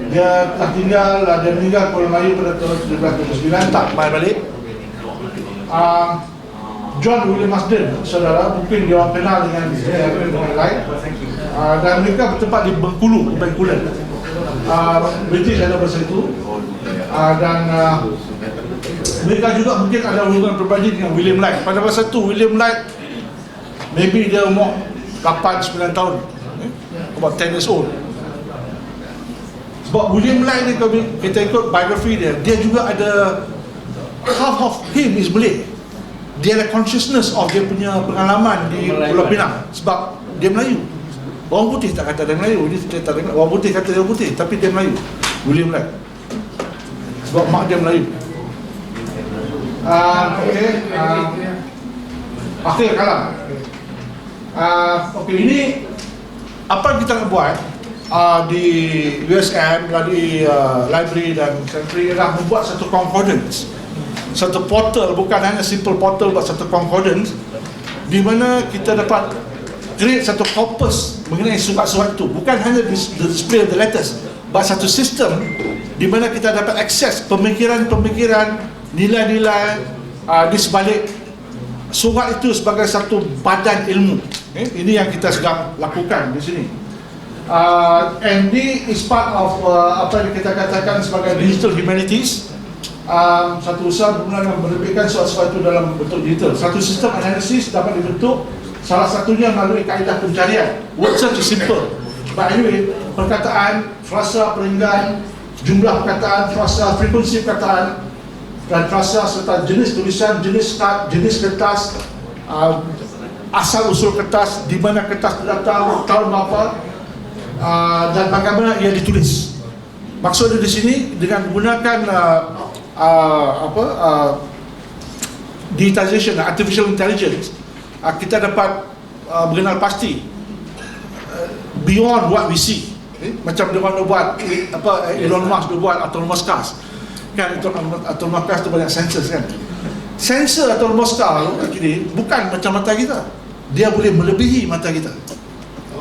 Dia telah tinggal, dia meninggal Pulau Melayu pada tahun 1979, tak kembali balik. John William Masden, saudara, mungkin dia orang kenal dengan orang lain. Dan mereka bertempat di Bengkulu, Bencoolen. British ada bahasa itu. Dan mereka juga mungkin ada hubungan pribadi dengan William Light. Pada masa itu William Light maybe dia umur 8-9 tahun, about 10 years old. Sebab William Light ni, kalau kita ikut biografi dia, dia juga ada half of him is Malay. Dia ada consciousness of dia punya pengalaman di Pulau Pinang. Sebab dia Melayu. Orang putih tak kata dia Melayu, dia tak kata orang putih kata dia putih, tapi dia Melayu. William Light. Sebab mak dia Melayu. Akhir kalam. Ini apa yang kita nak buat di USM, di library dan century ialah membuat satu concordance, satu portal, bukan hanya simple portal, buat satu concordance di mana kita dapat create satu corpus mengenai surat-surat itu, bukan hanya display of the letters, but satu sistem di mana kita dapat akses pemikiran-pemikiran, nilai-nilai di sebalik surat itu sebagai satu badan ilmu. Ini yang kita sedang lakukan di sini. And this is part of apa yang kita katakan sebagai digital humanities. Satu usaha berguna menerbitkan surat-surat itu dalam bentuk digital. Satu sistem analisis dapat dibentuk, salah satunya melalui kaedah pencarian. Word search is simple, but anyway, perkataan, frasa, peringgan, jumlah perkataan, frasa, frekuensi perkataan dan frasa serta jenis tulisan, jenis kad, jenis kertas, asal usul kertas, di mana kertas terdatang, tahun berapa, dan bagaimana ia ditulis. Maksudnya di sini dengan menggunakan digitization, artificial intelligence, kita dapat mengenal pasti beyond what we see. Macam dia orang buat Elon Musk dia buat autonomous cars. Kan autonomous cars tu banyak sensors kan. Sensor autonomous car ini bukan macam mata kita. Dia boleh melebihi mata kita.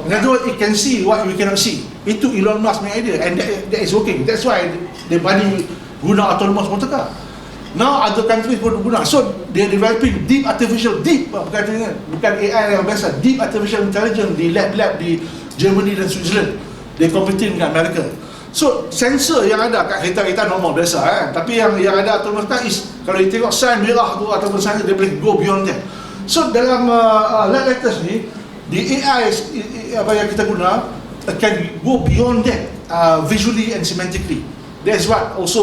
Dengan tu, it can see what we cannot see. Itu Elon Musk punya idea, and that is working. That's why dia bani guna autonomous motor car. Now other countries pun guna. So they developing deep bukan AI yang biasa, deep artificial intelligence di lab-lab di Germany dan Switzerland. They competing dengan Amerika. So sensor yang ada kat kereta normal biasa kan. Tapi yang ada autonomous car is, kalau you tengok sign merah tu ataupun sign, dia boleh go beyond that. So dalam lab letters ni, the AI apa yang kita guna can go beyond that visually and semantically. That's what also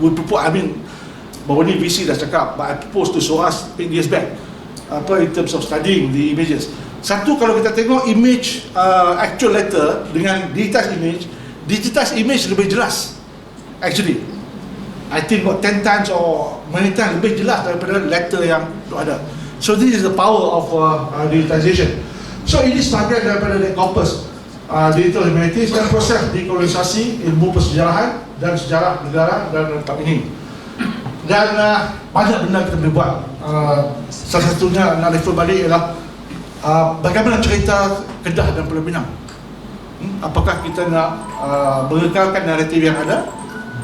we propose. I mean, baru ni VC dah cakap, but I proposed to Surat 8 years back, in terms of studying the images. Satu, kalau kita tengok image actual letter dengan digitized image lebih jelas. Actually, I think about 10 times or many times lebih jelas daripada letter yang tu ada. So this is the power of digitization. So ini sebahagian daripada the corpus digital humanities dan proses dekolonisasi ilmu persejarahan dan sejarah negara dan tempat ini. Dan banyak benda kita boleh buat. Salah satunya nak refer balik ialah bagaimana cerita Kedah dan Pulau Pinang. Apakah kita nak mengekalkan naratif yang ada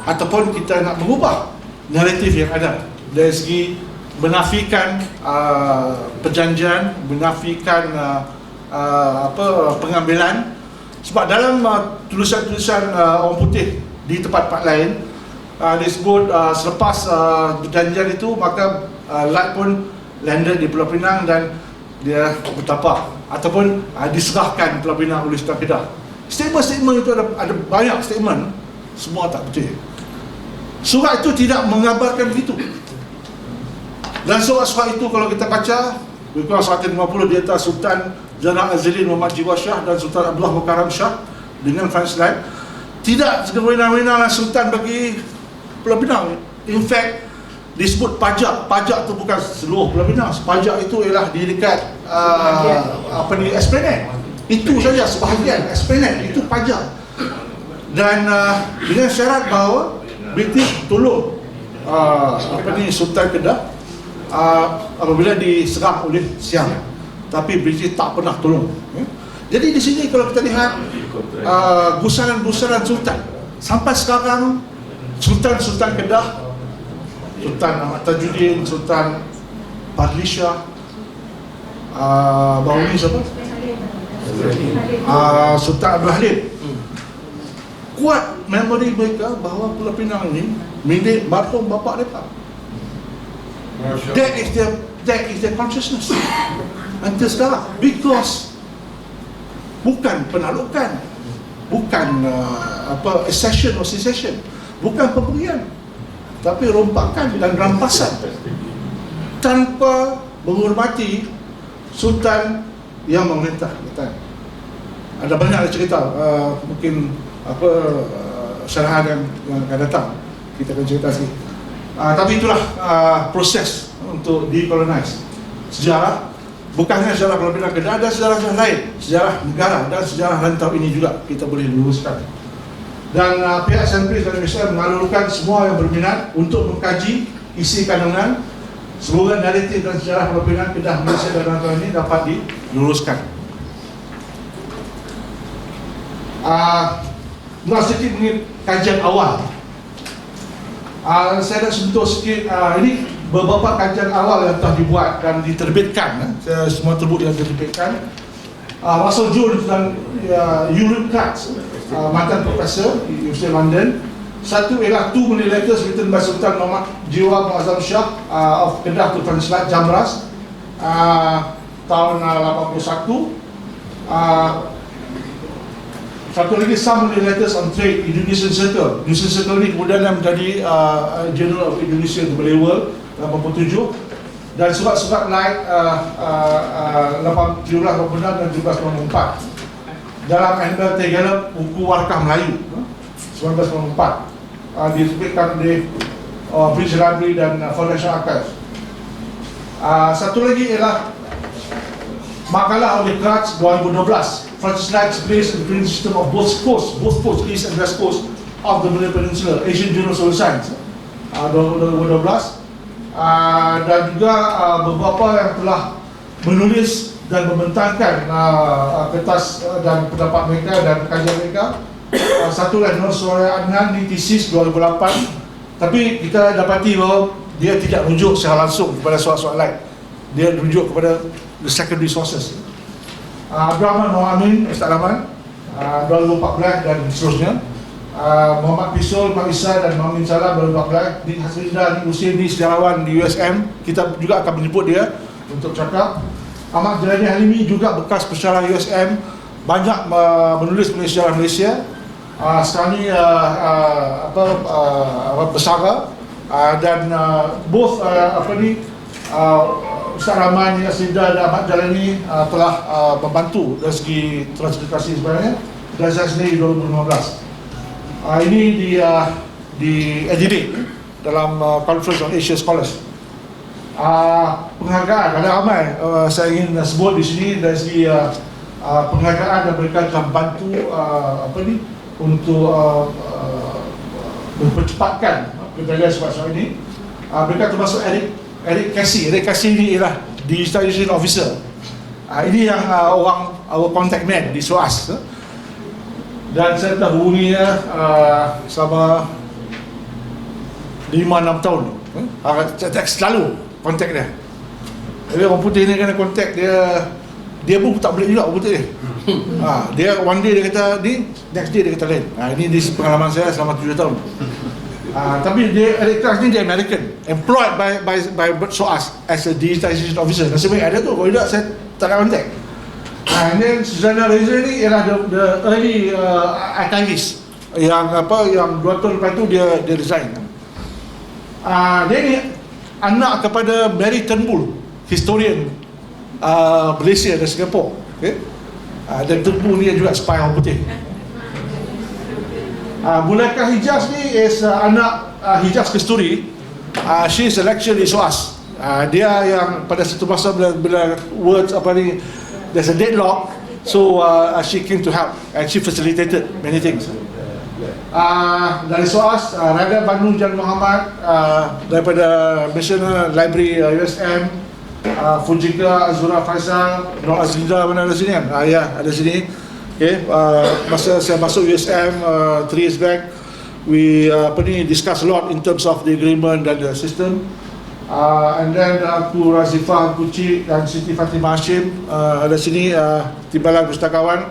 ataupun kita nak mengubah naratif yang ada dari segi menafikan perjanjian, menafikan pengambilan. Sebab dalam tulisan-tulisan orang putih di tempat-tempat lain disebut selepas perjanjian itu maka Light pun landed di Pulau Pinang dan dia bertapak ataupun diserahkan Pulau Pinang oleh Sultan Kedah. Statement itu ada banyak statement, semua tak betul. Surat itu tidak mengabarkan begitu. Dan surat-surat itu kalau kita baca, Bukan 150 di atas Sultan Zainal Azilin Muhammad Jiwa Shah dan Sultan Abdullah Mukarram Shah dengan Franslide. Tidak sewenang-wenang Sultan bagi Pulau Pinang. In fact, disebut pajak. Pajak itu bukan seluruh Pulau Pinang. Pajak itu ialah di dekat Esplanade. Itu saja sebahagian Esplanade, itu pajak. Dan dengan syarat bahawa British tolong Sultan Kedah apabila diserang oleh Siaran, tapi British tak pernah tolong. Jadi di sini kalau kita lihat gusaran-gusaran sultan sampai sekarang, Sultan Kedah, Sultan Ahmad Tajuddin, Sultan Padlisha, baru ni siapa? Sultan Abdul Halim. Kuat memori mereka bahawa Pulau Pinang ini milik marhum bapa mereka. That is their consciousness until sekarang, because bukan penaklukan, bukan accession or secession, bukan pemberian, tapi rompakan dan rampasan tanpa menghormati sultan yang memerintah. Ada banyak cerita, mungkin syarahan yang akan datang kita akan cerita sikit. Tapi itulah proses untuk decolonize. Sejarah, bukan hanya sejarah Pulau Pinang Kedah, ada sejarah lain, sejarah negara dan sejarah rantau ini juga kita boleh luruskan. Dan pihak sentris dan Malaysia mengalurkan semua yang berminat untuk mengkaji isi kandungan. Semoga naratif dan sejarah Pulau Pinang Kedah, Malaysia dan rantau ini dapat diluruskan. Sedikit mengenai kajian awal. Saya nak sentuh sikit, ini beberapa kajian awal yang telah dibuat dan diterbitkan. Semua terbuk yang diterbitkan. Russell Jones dan Ulrich Katz, mantan profesor di University London. Satu ialah 2 million letters written by Sultan Muhammad Jiwa Muazzam Shah of Kedah to Translate Jamras, tahun 81. Satu lagi some letters on trade Indonesian Circle. Indonesian Circle ni kemudian menjadi Journal of Indonesia the Malay World 87, dan surat-surat lain 1786 dan 1794 dalam Hendel Tegala buku Warkah Melayu 1994, diterbitkan oleh British Library dan Foundation Archives. Satu lagi ialah makalah oleh Katz 2012, Francis Knight's Place and Green System of both coasts, East and West Coast of the Malay Peninsula, Asian Journal of Science 2012. Dan juga beberapa yang telah menulis dan membentangkan kertas dan pendapat mereka dan kajian mereka. Satu lah Nur Suraya Adnan di tesis 2008, tapi kita dapati bahawa dia tidak rujuk secara langsung kepada soal-soal lain, dia rujuk kepada the secondary sources. Abdurrahman Muhammad Ustaz Laman 2014 dan seterusnya. Muhammad Pisul, Mak Isa dan Muhammad Salam 2014. Di Hasrinda di Usin di sejarawan di USM, kita juga akan menyebut dia untuk cakap. Ahmad Jalani Halimi juga bekas pensyarah USM, banyak menulis mengenai sejarah Malaysia. Sekarang ni bersara, dan both Ustaz Rahman, Yasida dan Ahmad Jalani telah membantu dari segi transliterasi sebenarnya. Dan saya sendiri 2015. Ini di Adelaide dalam Conference on Asia Scholars. Penghargaan ada ramai saya ingin sebut di sini dari segi penghargaan, dan mereka telah bantu untuk mempercepatkan kejadian sebab ini. Mereka termasuk Eric Casey. Eric Casey ini ialah Digitalization Officer. Ini yang our contact man di SOAS. Dan saya telah hubungi dia selama 5-6 tahun. Saya selalu kontak dia. Jadi orang putih ni kena kontak dia, dia pun tak boleh juga orang putih ni. Dia one day dia kata ni, next day dia kata lain. Ini pengalaman saya selama 7 tahun. Tapi dia Eric Clark ni dia American, employed by SOAS as a digitalization officer. Nasib baik ada tu, kalau tidak saya tak nak kontak. And then Susanna Reza ni ialah the early archivist yang 2 tahun lepas tu dia resign. Dia ni anak kepada Mary Turnbull, historian Malaysia dan Singapura. Dan Turnbull ni juga spy orang putih. Mulaka Hijaz ni is anak Hijaz Kasturi. She is a lecturer di SOAS Dia yang pada satu masa bila words apa ni, there's a deadlock, so she came to help and she facilitated many things. Dari SOAS, Radha Banu Jan Muhammad daripada National Library USM, Fujika Azura Faisal, Nur Azlinda mana ada sini kan? Ya, ada sini. Okay, masa saya masuk USM 3 years back, we discuss a lot in terms of the agreement dan the system. And then aku Razifah Kuci dan Siti Fatimah Hashim ada sini, Timbalan Pustakawan.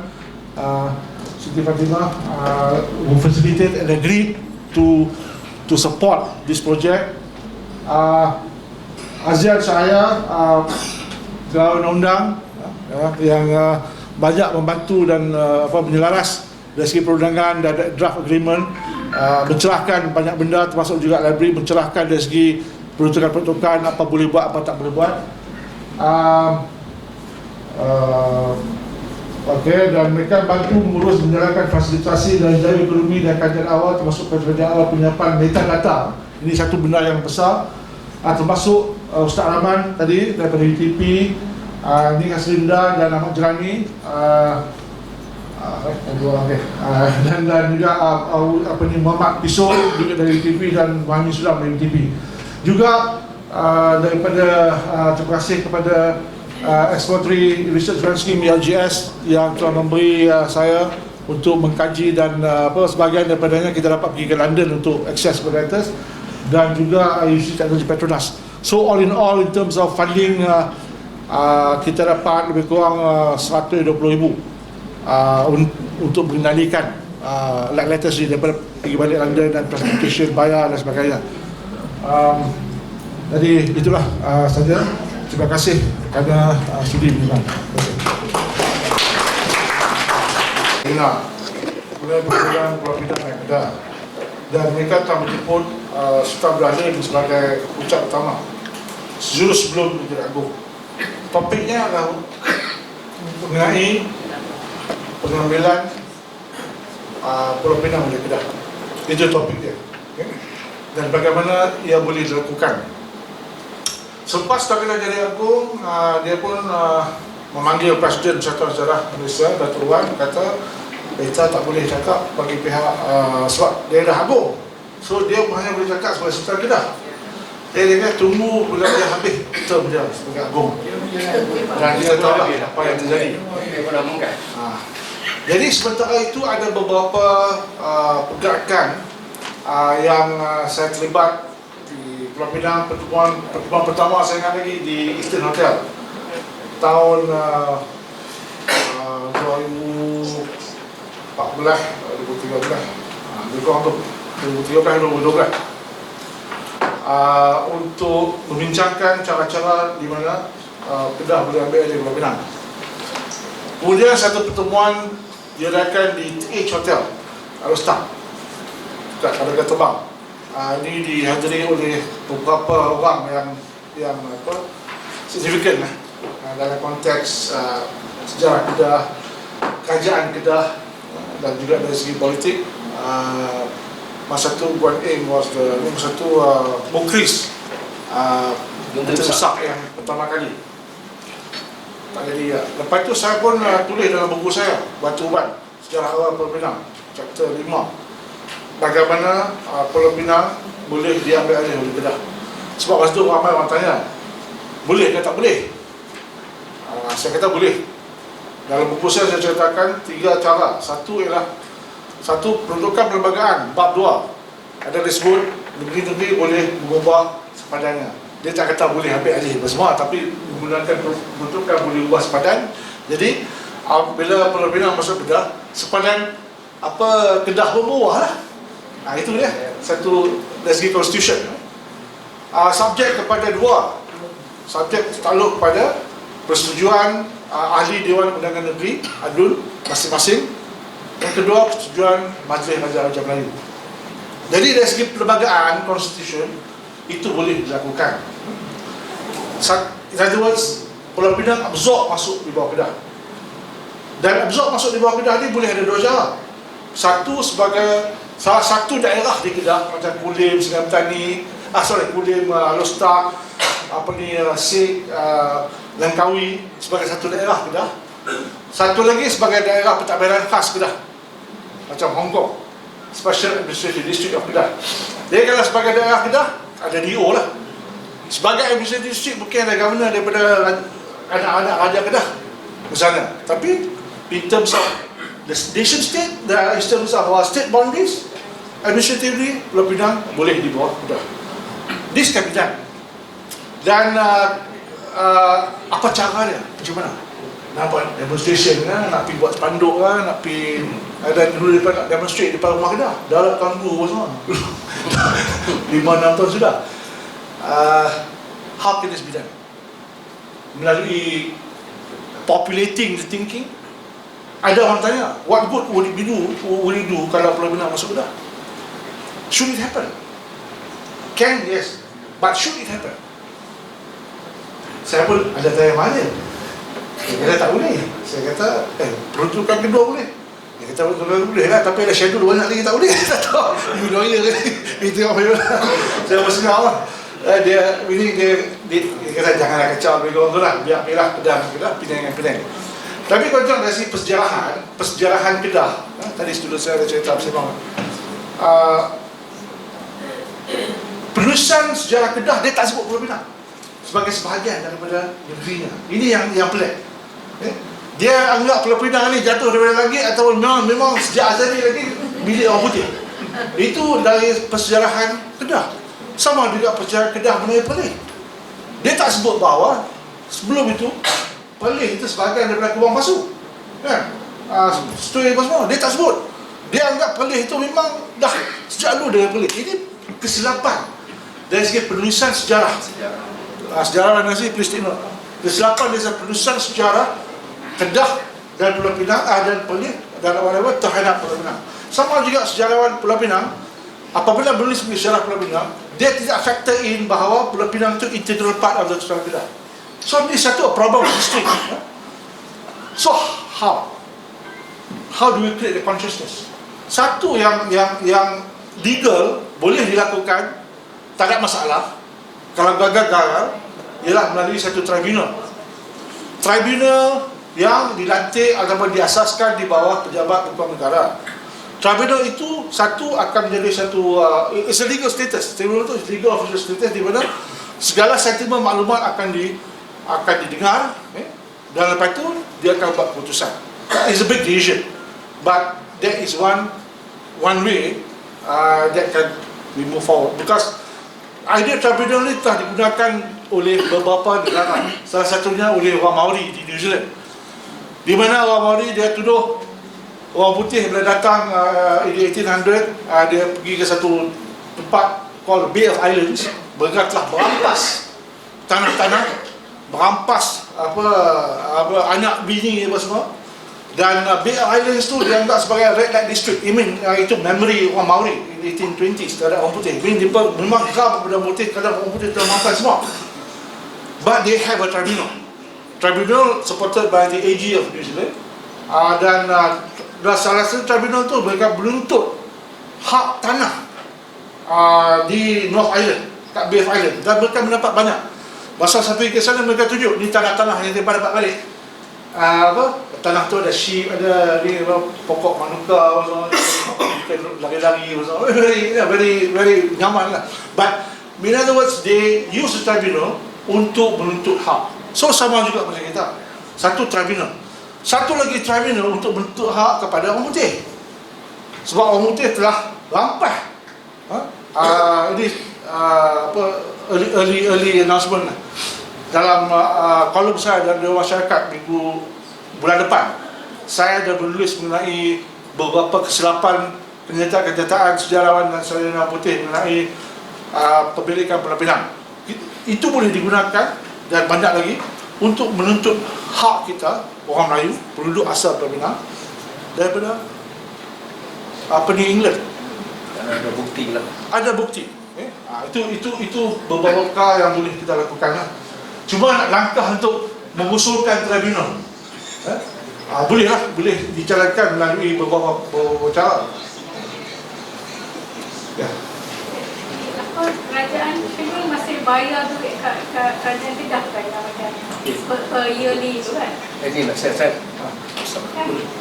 Siti Fatimah who facilitate and agree to support this project. Azian saya pegawai undang yang banyak membantu dan menyelaras dari segi perundangan dan draft agreement, mencerahkan banyak benda termasuk juga library, mencerahkan dari segi peruntukan-peruntukan apa boleh buat, apa tak boleh buat. Okay, dan mereka bantu mengurus menjalankan fasilitasi dan jaringan ekonomi dan kajian awal termasuk kajian awal penyiapan metadata. Ini satu benda yang besar, termasuk Ustaz Rahman tadi daripada UTP, ini Haslinda dan Ahmad Jerani, dan juga Muhammad Pisau juga dari UTP dan Muhammad Sulam dari UTP. Juga daripada terima kasih kepada Exploratory Research Grant Scheme LGS yang telah memberi saya untuk mengkaji dan sebahagian daripadanya kita dapat pergi ke London untuk access grants, dan juga UC Teknologi Petronas. So all in all, in terms of funding, kita dapat lebih kurang 120,000 untuk mengendalikan like letters daripada pergi balik London dan transportation, bayar dan sebagainya. Jadi itulah saja. Terima kasih kerana sudi mendengar. Pinang, Pulau Pinang yang ada, dan mereka telah menjemput Sultan Brazil sebagai ucap utama sejurus sebelum Majlis Agung. Topiknya adalah mengenai pengambilan Pulau Pinang oleh Kedah. Itu topik dia, dan bagaimana ia boleh dilakukan. Selepas tak kena jadi agung, dia pun memanggil Presiden Persatuan Sejarah Malaysia, Datuk Wan, kata kita tak boleh cakap bagi pihak sebab dia dah agung. So dia hanya boleh cakap sebagai Sultan Kedah. Dia kata tunggu bila dia habis term dia sebagai agung, dan kita tahu apa yang terjadi. Jadi sementara itu ada beberapa pergerakan yang saya terlibat di Pulau Pinang. Pertemuan pertama saya ingat lagi di Eastern Hotel tahun 2014, 2013, untuk membincangkan cara-cara di mana Kedah boleh ambil alih Pulau Pinang. Kemudian satu pertemuan diadakan di TH Hotel Alostar dekat Kadaga Terbang. Ini dihadiri oleh beberapa orang yang signifikan dalam konteks sejarah Kedah, kerajaan Kedah, dan juga dari segi politik. Masa tu Guan Eng was masa tu Mukris Menteri Besar yang pertama kali. Tak jadi ya. Lepas tu saya pun tulis dalam buku saya, Batu Uban, Sejarah Awal Pulau Pinang, chapter 5. Bagaimana Pulau Pinang boleh diambil alih oleh Kedah. Sebab masa tu ramai orang tanya, boleh ke tak boleh? Saya kata boleh. Dalam buku saya ceritakan 3 cara. Satu ialah peruntukan perlembagaan, bab 2. Ada disebut negeri-negeri boleh mengubah sepadannya. Dia tak kata boleh ambil alih semua, tapi menggunakan peruntukan boleh ubah sepadan. Jadi bila Pulau Pinang masuk Kedah, sepadan Kedah pun bawah lah. Itu dia satu dari segi constitution. Subjek kepada 2. Subjek takluk kepada persetujuan ahli Dewan Undangan Negeri ADUN masing-masing. Yang kedua, persetujuan Majlis Raja Melayu. Jadi dari segi perlembagaan constitution itu boleh dilakukan. In other words, Pulau Pinang absorb masuk di bawah Kedah. Dan absorb masuk di bawah Kedah ni boleh ada 2 cara. Satu sebagai salah satu daerah di Kedah macam Kulim, Sungai Petani, Kulim, Alostar, Langkawi sebagai satu daerah Kedah. Satu lagi sebagai daerah pentadbiran khas Kedah, macam Hong Kong, Special Administrative District of Kedah. Dia kalau sebagai daerah Kedah, ada DO lah. Sebagai Administrative District mungkin ada governor daripada anak-anak Raja Kedah misalnya. Tapi in terms of the nation state, in terms of our state boundaries, administratively Pulau Pinang boleh di bawah Kedah. This can be done. Dan apa cara dia? Macam mana? Nak buat demonstration kan, nak pergi buat spanduk kan, nak pergi ada dulu depan nak demonstrate depan rumah Kedah. Dah tangguh semua. 5-6 tahun sudah. How can this be done? Melalui populating the thinking. Ada orang tanya, what good would it do kalau Pulau Pinang masuk Kedah? Should it happen? Can, yes. But should it happen? Saya pun ada tanya mana. Dia kata tak boleh. Saya kata, peruntukan kedua boleh. Dia kata peruntukan boleh lah, tapi ada schedule banyak lagi tak boleh. Tak tahu. You lawyer kan. Itu apa dia. Saya bersenang lah. Dia kata janganlah kacau bagi orang tu lah. Biar Kedah, Pinang. Tapi kalau tengok dari segi persejarahan Kedah, tadi student saya ada cerita bersama. Penulisan sejarah Kedah dia tak sebut Pulau Pinang sebagai sebahagian daripada negerinya. Ini yang pelik. Dia anggap Pulau Pinang ni jatuh daripada langit atau memang sejak azali lagi milik orang putih. Itu dari persejarahan Kedah. Sama juga persejarahan Kedah mengenai Perlis. Dia tak sebut bahawa sebelum itu Perlis itu sebahagian daripada Kubang Pasu. Kan? Setui apa semua. Dia tak sebut. Dia anggap Perlis itu memang dah sejak dulu dari Perlis. Ini kesilapan dari segi penulisan sejarah. Sejarawan nasi, please take note. Kesilapan dari segi penulisan sejarah Kedah dan Pulau Pinang dan Perlis dan whatever terhadap Pulau Pinang. Sama juga sejarawan Pulau Pinang, apabila menulis sejarah Pulau Pinang, dia tidak factor in bahawa Pulau Pinang itu integral part of the sejarah Kedah. So ini satu problem of history. So how do we create the consciousness? Satu yang legal boleh dilakukan, tak ada masalah. Kalau gagal ialah melalui satu tribunal yang dilantik ataupun diasaskan di bawah pejabat hukum negara. Tribunal itu satu akan menjadi satu it's a legal status. Tribunal itu legal official status di mana segala sentimen maklumat akan didengar, dan lepas itu dia akan buat keputusan. It's a big decision, but there is one way that can we move forward, because idea tribunal ini telah digunakan oleh beberapa negara. Salah satunya oleh orang Maori di New Zealand, di mana orang Maori dia tuduh orang putih bila datang in the 1800, dia pergi ke satu tempat called Bay of Islands. Mereka telah merampas tanah-tanah, merampas anak bini apa semua. Dan Bay of Islands tu dianggap sebagai red light district. Itu memory orang Maori in the 1820s terhadap orang putih. Dia memang geram kepada orang putih kerana orang putih telah merampas semua. But they have a tribunal supported by the AG of New Zealand, dan salah satu tribunal tu mereka menuntut hak tanah di North Island, kat Bay of Island, dan mereka mendapat banyak. Masa satu ke sana mereka tunjuk ni tanah-tanah yang mereka dapat balik. Tanah tu ada sheep, ada ni pokok manuka, lari-lari, very nyaman lah. But in other words, they use the tribunal untuk menuntut hak. So sama juga macam kita, satu tribunal. Satu lagi tribunal untuk menuntut hak kepada orang putih, sebab orang putih telah rampas. Ini early announcement dalam kolom saya dalam Dewan Masyarakat bulan depan. Saya dah menulis mengenai beberapa kesilapan kenyataan sejarawan dan sarjana putih mengenai pemilikan Pulau Pinang. Itu boleh digunakan dan banyak lagi untuk menuntut hak kita, orang Melayu, penduduk asal Pulau Pinang, daripada England. Ada bukti lah. Ada bukti. Itu beberapa perkara yang boleh kita lakukan lah. Cuma langkah untuk mengusulkan tribunal, boleh dijalankan melalui beberapa cara. Kerajaan Pinang masih bayar duit kerajaan Kedah kan yang macam per yearly tu kan? Ini nak saya.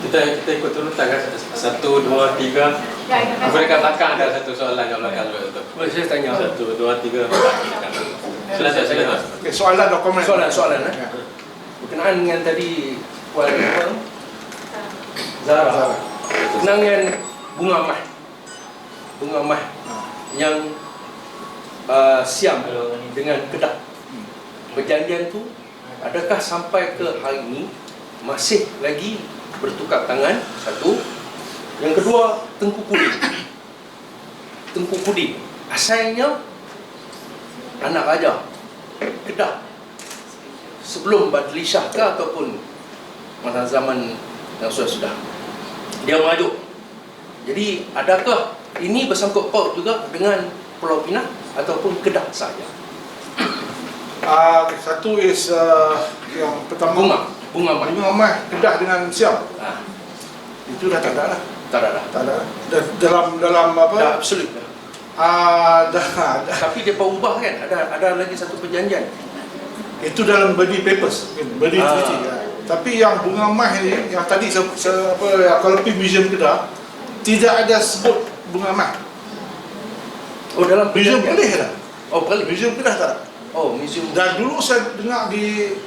Kita ikut turutan kan, 1, 2, 3. Aku dekat belakang ada satu soalan kat belakang tu. Saya tanya. 1, 2, 3. Silakan. Okey, soalan dokumen. Soalan. Berkenaan dengan tadi Puan Zara. Berkenaan dengan bunga mah yang siam dengan Kedah. Perjanjian tu adakah sampai ke hari ini masih lagi bertukar tangan? Satu. Yang kedua, Tengku Kudi asalnya anak raja Kedah sebelum Majlis Shah ke ataupun masa zaman yang sudah dia merajuk. Jadi adakah ini bersangkut paut juga dengan Pulau Pinang ataupun Kedah saja? Satu is yang pertama bunga mah Kedah dengan Siam. Itu dah tak ada lah. Tak ada. Dalam apa? Dah absolut dah. Dah. Tapi dia ubah kan? Ada lagi satu perjanjian. Itu dalam body papers, body treaty. Tapi yang bunga mah ni, yang tadi kalau pergi museum Kedah, tidak ada sebut bunga mah. Oh, dalam Museum boleh tak? Oh, boleh. Museum Kedah tak? Oh, museum. Dan dulu saya dengar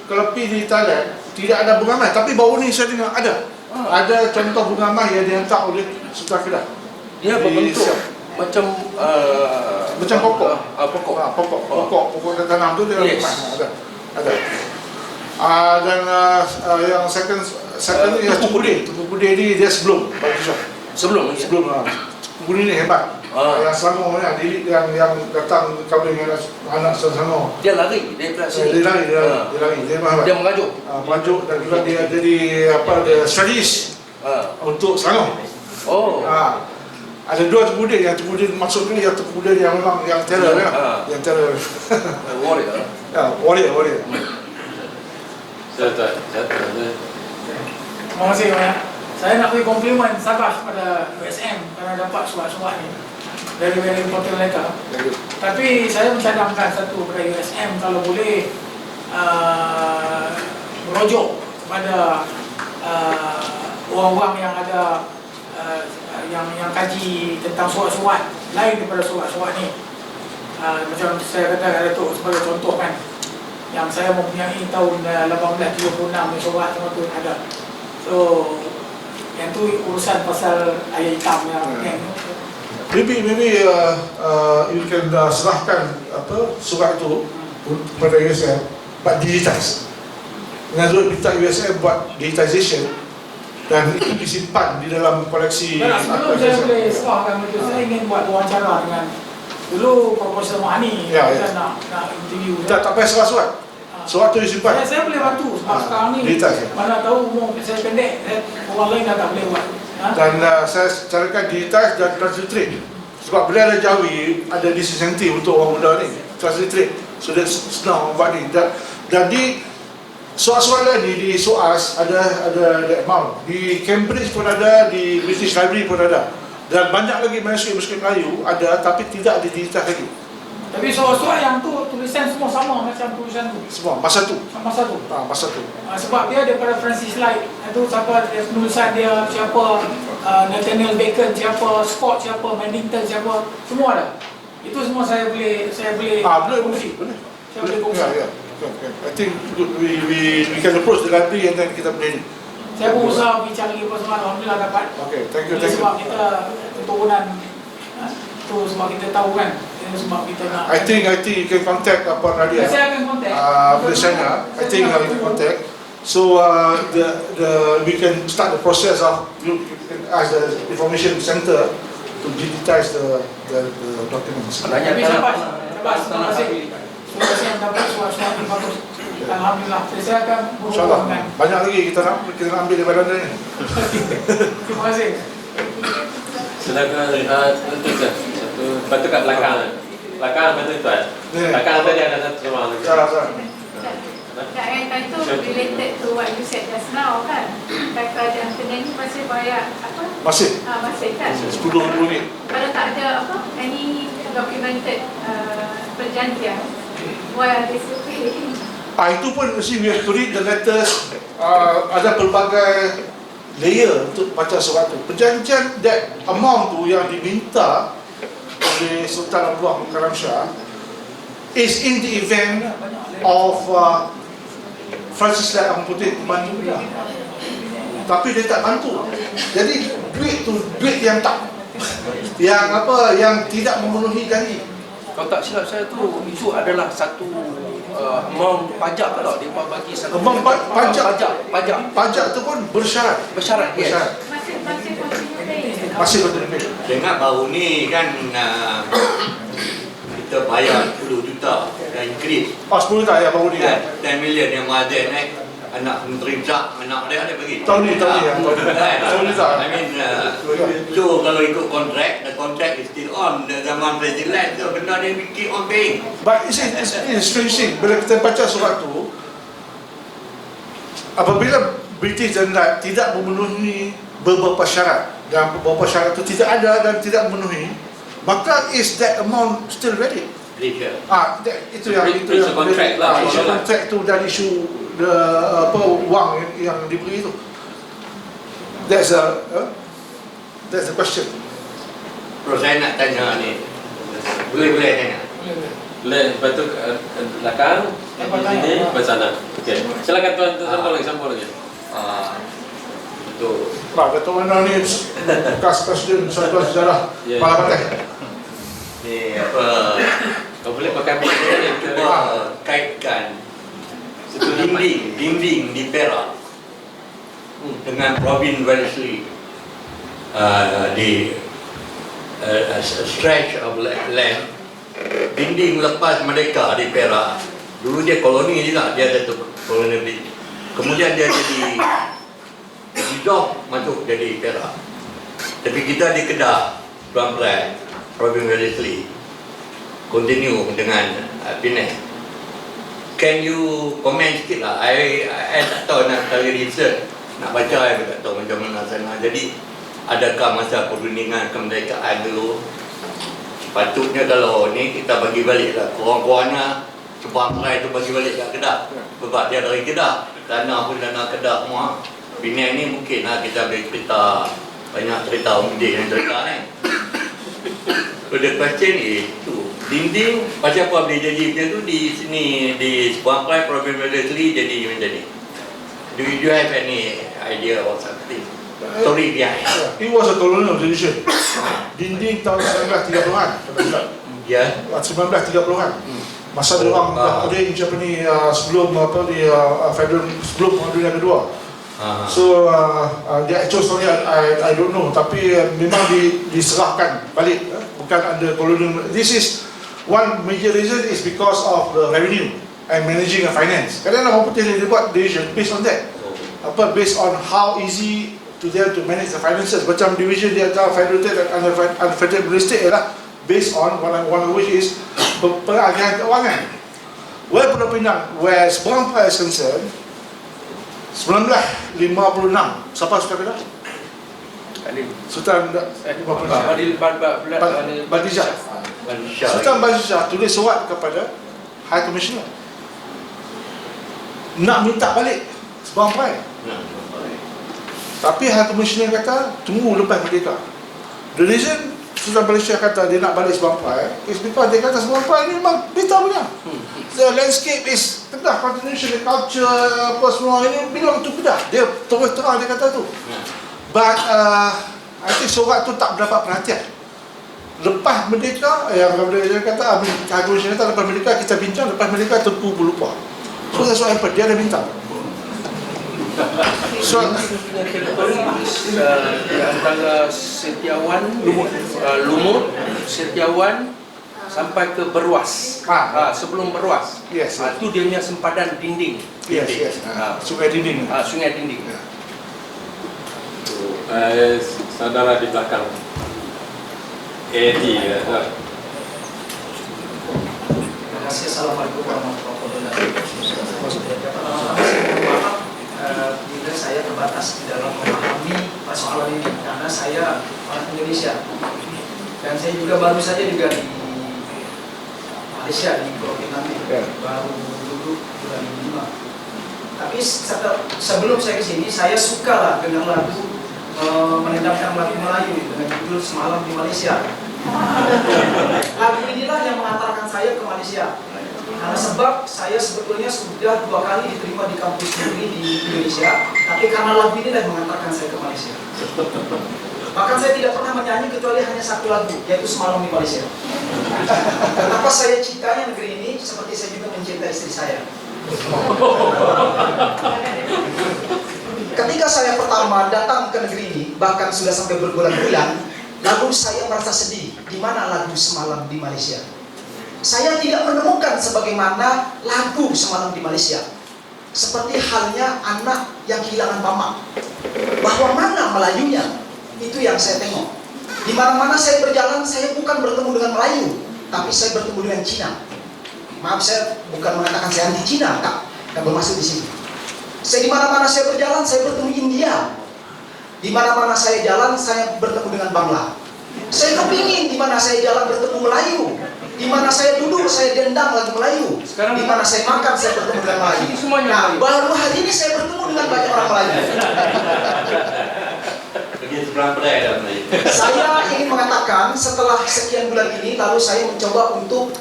kalau pergi di Thailand tidak ada bunga mah, tapi baru ni saya dengar ada. Ada contoh bunga mah yang dihantar oleh Sultan Kedah. Dia berbentuk macam pokok tanam tu dia ada. Dan yang second ni Tuku Budi ni dia sebelum bagi Syah. Sebelum Tuku Budi ni hebat. Yang Selangor ni yang datang kahwin dengan anak Selangor. Dia lari daripada sini. Dia merajuk dan juga dia jadi strategis untuk Selangor. Ada dua Tuku Budi, yang Tuku Budi maksud ni yang Tuku Budi yang memang yang terror yang terror. Warrior. Terima kasih banyak. Saya nak beri komplimen Sabah pada USM kerana dapat surat-surat ni. Very important letter. Tapi saya mencadangkan satu kepada USM, kalau boleh merujuk kepada orang-orang yang ada yang kaji tentang surat-surat lain daripada surat-surat ni. Macam saya kata Datuk sebagai contoh kan, yang saya mempunyai tahun 1876 ni surat tu ada. So yang tu urusan pasal ayat hitam yang maybe you can serahkan surat itu kepada USM buat digitize. Dengan minta USM buat digitization dan itu disimpan di dalam koleksi. Sebelum saya boleh serahkan itu, saya ingin buat wawancara dengan dulu Profesor Mahani. Kita nak interview. Tak payah serah surat. Surat tu disimpan. Saya boleh bantu sebab sekarang ni mana tahu umur saya pendek, orang lain dah tak boleh buat. Dan saya carikan digitize dan transliterate. Sebab beliau ada Jawi, ada disinsentif untuk orang muda ni. Transliterate. So dia senang buat ni. Dan di surat-surat lain di SOAS ada amount. Di Cambridge pun ada, di British Library pun ada. Dan banyak lagi manuskrip Melayu ada, tapi tidak digitize lagi. Tapi surat-surat yang tu tulisan semua sama macam tulisan tu. Semua masa tu. Masa tu. Sebab dia daripada Francis Light. Itu siapa dia penulisan dia, siapa Nathaniel Bacon, siapa Scott, siapa Mandington, siapa, semua ada. Itu semua saya boleh kongsi. Boleh. Saya boleh kongsi. I think we can approach the library and then kita boleh. Saya pun usaha pergi cari apa semua, alhamdulillah dapat. Okay, thank you. Sebab kita keturunan tu sebab kita tahu kan. Sebab kita nak. I think you can contact Puan Nadia. Saya akan contact. China. I think you can contact. So we can start the process of as the information center to digitize the documents. Tapi sampai terima kasih. Terima kasih yang dapat suara-suara yang bagus. Alhamdulillah. Saya akan berhubung dengan. Banyak lagi kita nak ambil daripada anda ni. Terima kasih. Silakan tuan. Bantu kat belakang. Belakang bantu tuan. Belakang tadi ada satu sama lagi. Yang itu related to what you said just now kan. Kerajaan Penang ni masih bayar apa? Masih kan? 10 ringgit. Kalau tak ada any documented perjanjian, Why are they surveying? Itu pun mesti we have to read the letters. Ada pelbagai layer untuk baca surat tu. Perjanjian that amount tu yang diminta oleh Sultan Abdullah Karam Shah is in the event of Francis Light Ang Putih bantu dia. Tapi dia tak bantu. Jadi duit tu duit yang tak, yang tidak memenuhi janji. Kalau tak silap saya tu, itu adalah satu amount pajak tak, dia bagi satu Amount pajak tu pun bersyarat. Bersyarat, yes. Masih continue pay. Dengar baru ni kan kita bayar 10 juta dan increase 10 tak ya baru ni kan, kan? 10 million yang Mahathir naik, anak menteri besar, anak dia ada bagi Tahun ni ya. Tahun ni tak. I mean so kalau ikut kontrak, the contract is still on, the zaman presiden tu benda dia keep on paying. But it's strange thing. Bila kita baca surat tu, apabila British General tidak memenuhi beberapa syarat, dan beberapa syarat itu tidak ada dan tidak memenuhi, maka is that amount still valid? Itu yang kontrak lah. Isu kontrak tu dan isu wang yang diberi itu. That's the question. Terus saya nak tanya ni, boleh tanya? Boleh, lepas tu belakang, sini, ke sana. Okey. Silakan tuan, sambung lagi. Betul. Datuk mana ni bekas presiden Persatuan Sejarah Palapatah. Ni apa? Kau boleh pakai mic ni. Cuba kaitkan dinding di Perak dengan Province Wellesley di stretch of land. Dinding lepas merdeka di Perak, dulu dia koloni juga, dia ada tu koloni. Kemudian dia jadi hijau masuk jadi Perak. Tapi kita di Kedah, Pulau, Province Wellesley, continue dengan Pinang. Can you comment sikit lah? I tak tahu nak cari research, nak baca, I tak tahu macam mana sana. Jadi adakah masa perundingan kemerdekaan dulu, sepatutnya kalau ni kita bagi balik lah kurang-kurangnya sebarang itu bagi balik kat Kedah, sebab dia dari Kedah, tanah pun tanah Kedah semua. Pinang ni mungkin lah kita boleh cerita, banyak cerita umdi yang cerita ni. So the question is tu, dinding macam apa boleh jadi macam tu di sini, di sebarang Province Wellesley jadi macam ni. Do you have any idea or something? Story behind. It was a colonial decision. Dinding tahun 1930-an. Ya. 1930-an. Masa dia orang ada Japanese sebelum Federal, sebelum Dunia Kedua. So the actual story I don't know, tapi memang diserahkan balik, bukan under colonial. This is one major reason is because of the revenue and managing a finance. Kadang-kadang orang putih dia buat decision based on that. Based on how easy to them to manage the finances. Macam division di antara federal state dan unfederal state ialah based on one of which is peragangan keuangan. Where Pulau Pinang, where sebarang is concerned, 1956, siapa Sultan Kedah? Sultan Badijah. Sultan Badijah tulis surat kepada High Commissioner nak minta balik sebarang perai. Tapi High Commissioner kata tunggu lepas merdeka. The reason Sultan Malaysia kata dia nak balik sebarang perai is because dia kata sebarang perai ni memang kita punya. The landscape is Kedah, continuation, the culture, apa semua ini bilang tu Kedah. Dia terus terang dia kata tu. But I think surat tu tak mendapat perhatian. Lepas merdeka, yang dia kata, High Commissioner kata lepas merdeka kita bincang, lepas merdeka Tengku pun lupa. So that's what happened, dia ada minta. So antara Setiawan, Lumut, Setiawan sampai ke Berwas. Sebelum Berwas. Yes. Itu dia punya sempadan dinding. Yes. Sungai dinding. Sungai dinding. Saudara di belakang. Terima kasih. Assalamualaikum warahmatullahi wabarakatuh. Bila saya terbatas di dalam memahami persoalan ini karena saya orang Indonesia dan saya juga baru saja juga di Malaysia di Pulau Pinang baru duduk bulan 5. Tapi sebelum saya ke sini, saya suka lah dengan lagu mendengarkan lagu Melayu dengan judul Semalam di Malaysia. Lagu inilah yang mengantarkan saya ke Malaysia. Karena sebab saya sebetulnya sudah 2 kali diterima di kampus negeri di Indonesia, tapi karena lagu ini yang mengantarkan saya ke Malaysia. Bahkan saya tidak pernah menyanyi kecuali hanya 1 lagu, yaitu Semalam di Malaysia. Kenapa saya cintanya negeri ini? Seperti saya juga mencintai istri saya. Ketika saya pertama datang ke negeri ini, bahkan sudah sampai berbulan-bulan, lalu saya merasa sedih. Di mana lagu Semalam di Malaysia? Saya tidak menemukan sebagaimana lagu Semalam di Malaysia. Seperti halnya anak yang kehilangan mama. Bahwa mana Melayunya? Itu yang saya tengok. Di mana-mana saya berjalan, saya bukan bertemu dengan Melayu, tapi saya bertemu dengan Cina. Maaf, saya bukan mengatakan saya anti Cina, tak bermaksud di sini. Saya di mana-mana saya berjalan, saya bertemu India. Di mana-mana saya jalan, saya bertemu dengan Bangla. Saya kepingin di mana saya jalan bertemu Melayu. Di mana saya duduk, saya dendang lagu Melayu. Di mana saya makan, saya bertemu dengan Melayu. Nah, baru hari ini saya bertemu dengan banyak orang Melayu. Saya ingin mengatakan setelah sekian bulan ini, lalu saya mencoba untuk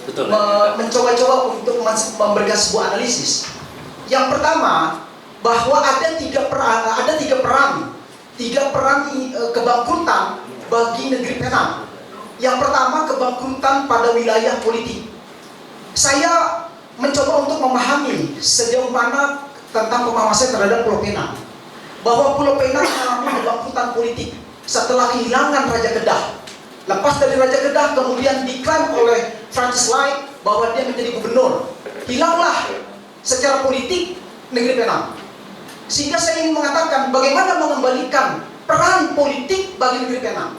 mencoba untuk memberikan sebuah analisis. Yang pertama, bahwa ada tiga peran kebangkrutan bagi negeri Penang. Yang pertama, kebangkrutan pada wilayah politik. Saya mencoba untuk memahami sejauh mana tentang pemahaman saya terhadap Pulau Pinang. Bahwa Pulau Pinang mengalami kebangkrutan politik setelah kehilangan Raja Kedah. Lepas dari Raja Kedah, kemudian diklaim oleh Francis Light bahwa dia menjadi gubernur. Hilanglah secara politik negeri Penang. Sehingga saya ingin mengatakan bagaimana mengembalikan peran politik bagi negeri Penang.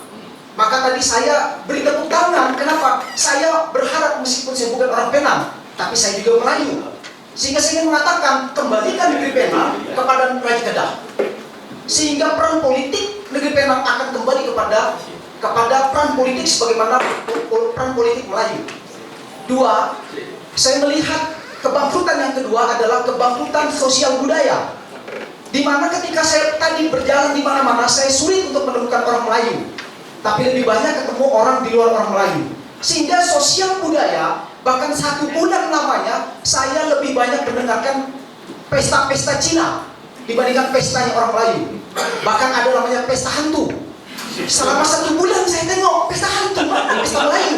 Maka tadi saya beri tepuk tangan. Kenapa? Saya berharap meskipun saya bukan orang Penang, tapi saya juga Melayu. Sehingga saya ingin mengatakan kembalikan negeri Penang kepada Raja Kedah. Sehingga peran politik negeri Penang akan kembali kepada peran politik sebagaimana peran politik Melayu. 2, saya melihat kebangkrutan yang kedua adalah kebangkrutan sosial budaya. Di mana ketika saya tadi berjalan di mana-mana, saya sulit untuk menemukan orang Melayu. Tapi lebih banyak ketemu orang di luar orang Melayu. Sehingga sosial budaya, bahkan 1 bulan lamanya, saya lebih banyak mendengarkan pesta-pesta Cina dibandingkan pestanya orang Melayu. Bahkan ada namanya pesta hantu. Selama 1 bulan saya tengok pesta hantu, pesta Melayu.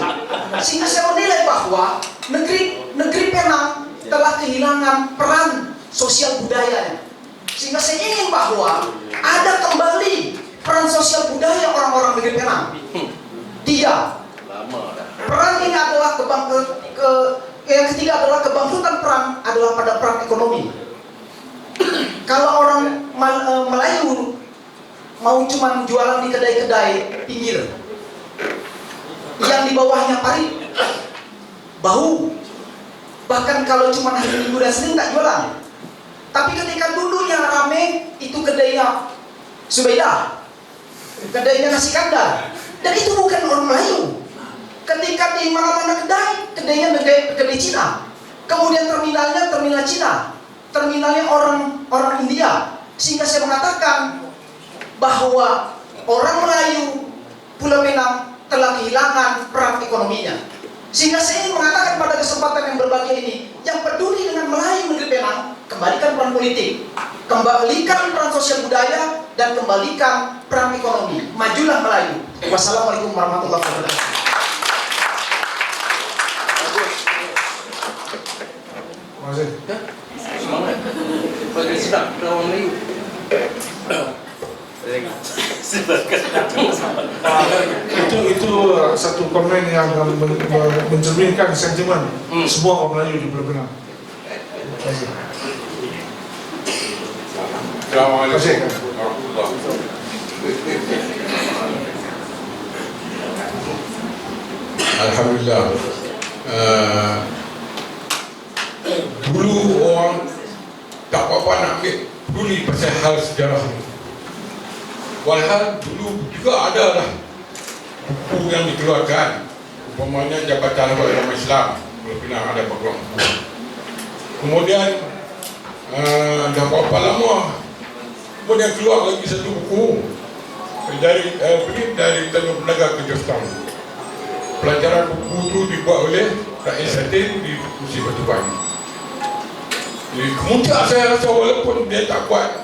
Sehingga saya menilai bahwa negeri Penang telah kehilangan peran sosial budayanya. Sehingga saya ingin bahwa ada kembali peran sosial budaya orang-orang negeri Penang. 3, peran ini adalah yang ketiga adalah kebangkrutan peran adalah pada peran ekonomi. Kalau orang Melayu mau cuma jualan di kedai-kedai pinggir, yang di bawahnya parit, bau, bahkan kalau cuma hari Minggu dan Senin tak jualan. Tapi ketika dulunya rame, itu kedainya Subaidah, kedainya nasi kandar, dan itu bukan orang Melayu. Ketika di mana-mana kedainya kedai Cina, kemudian terminalnya terminal Cina, terminalnya orang India. Sehingga saya mengatakan bahwa orang Melayu Pulau Pinang telah kehilangan peran ekonominya. Sehingga saya ingin mengatakan pada kesempatan yang berbahagia ini, yang peduli dengan Melayu negeri Pinang, kembalikan peran politik, kembalikan peran sosial budaya, dan kembalikan peran ekonomi. Majulah Melayu. Wassalamualaikum warahmatullahi wabarakatuh. Terima kasih. Semangat. Bagi sedap orang Melayu. Itu satu komen yang mencerminkan sentimen semua orang Melayu di Pulau Pinang. Terima kasih. Assalamualaikum. Alhamdulillah. Dulu orang tak apa-apa nak ambil peduli pasal hal sejarah ni. Walhal dulu juga ada buku yang dikeluarkan, umpamanya Jabatan Agama Islam, Pinang ada peluang. Kemudian dah berapa lama, kemudian keluar lagi satu buku dari Tanjung Penaga ke Jostang. Pelajaran buku itu dibuat oleh Rakyat Satin di Kursi Batuban. Jadi kemudian saya rasa walaupun dia tak buat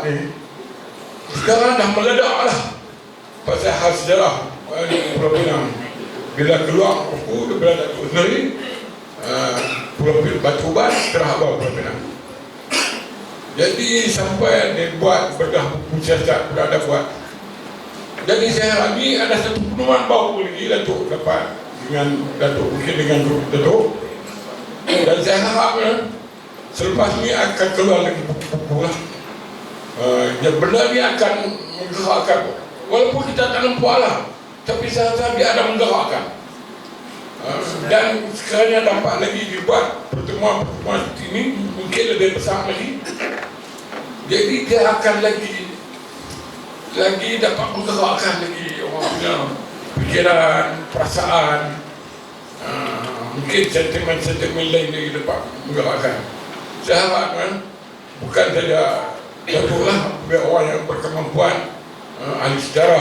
ni, sekarang dah meledak lah pasal hal sejarah Pulau Pinang. Bila keluar buku daripada Datuk sendiri, Pulau Batuban terhebat Pulau Pinang. Jadi sampai dia buat bedah buku siasat, dah ada buat. Jadi saya harap ni ada satu penemuan baru lagi Datuk dapat dengan Datuk, mungkin dengan Datuk. Dan saya harap selepas ni akan keluar lagi buku-buku lah. Yang benda ni akan menggerakkan, walaupun kita tak nampak lah, tapi saya rasa dia ada menggerakkan. Dan sekiranya dapat lagi dibuat pertemuan-pertemuan seperti ini, mungkin lebih besar lagi. Jadi dia akan lagi dapat menggerakkan lagi orang punya fikiran, perasaan, mungkin sentimen lain lagi dapat menggerakkan. Saya harap bukan saja Datuk lah, biar orang yang berkemampuan, ahli sejarah,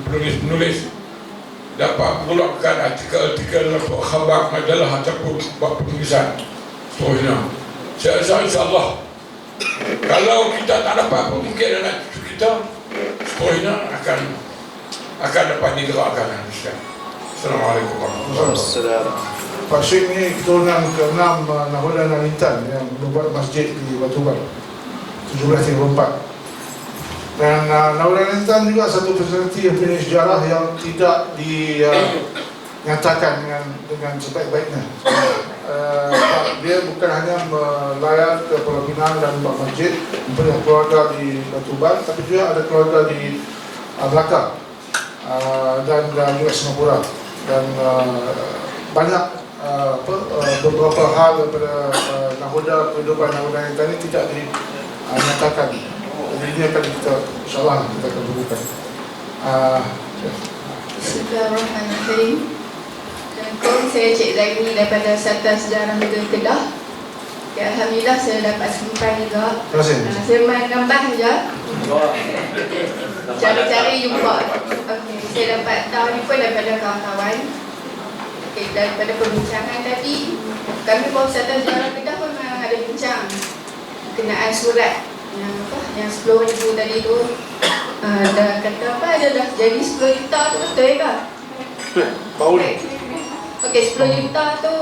penulis dapat mengeluarkan artikel-artikel untuk khabar, majalah ataupun buat penulisan seterusnya. Saya rasa insyaAllah kalau kita tak dapat pun, mungkin anak cucu kita seterusnya akan dapat digerakkan. Assalamualaikum warahmatullahi wabarakatuh. Pak Syed ni keturunan ke-6 Nahoda dan Intan yang membuat masjid di Batuban 1734. Dan Nahoda dan Intan juga satu personaliti yang punya sejarah yang tidak dinyatakan dengan sebaik-baiknya. Dia bukan hanya melayar ke Pulau Pinang dan buat masjid, mempunyai keluarga di Batuban, tapi juga ada keluarga di Melaka dan juga Singapura. Dan banyak beberapa hal daripada Nahoda, kehidupan Nahoda yang tadi tidak dinyatakan. Jadi ini akan kita, insyaAllah kita akan bukukan. Bismillahirrahmanirrahim. Dan saya Cik Zaini daripada Sata Sejarah Negeri Kedah. Ya, alhamdulillah saya dapat sampai juga. Saya main gambar saja. Cari-cari jumpa. Okey, saya dapat tahu ni pun daripada kawan-kawan. Okey, daripada perbincangan tadi, kami bawa Sata Sejarah Kedah pun memang ada bincang kenaan surat yang 10,000 tadi tu. Dah kata apa, dia dah jadi 10 juta tu, betul ke? Baru ni. Okey, 10 juta tu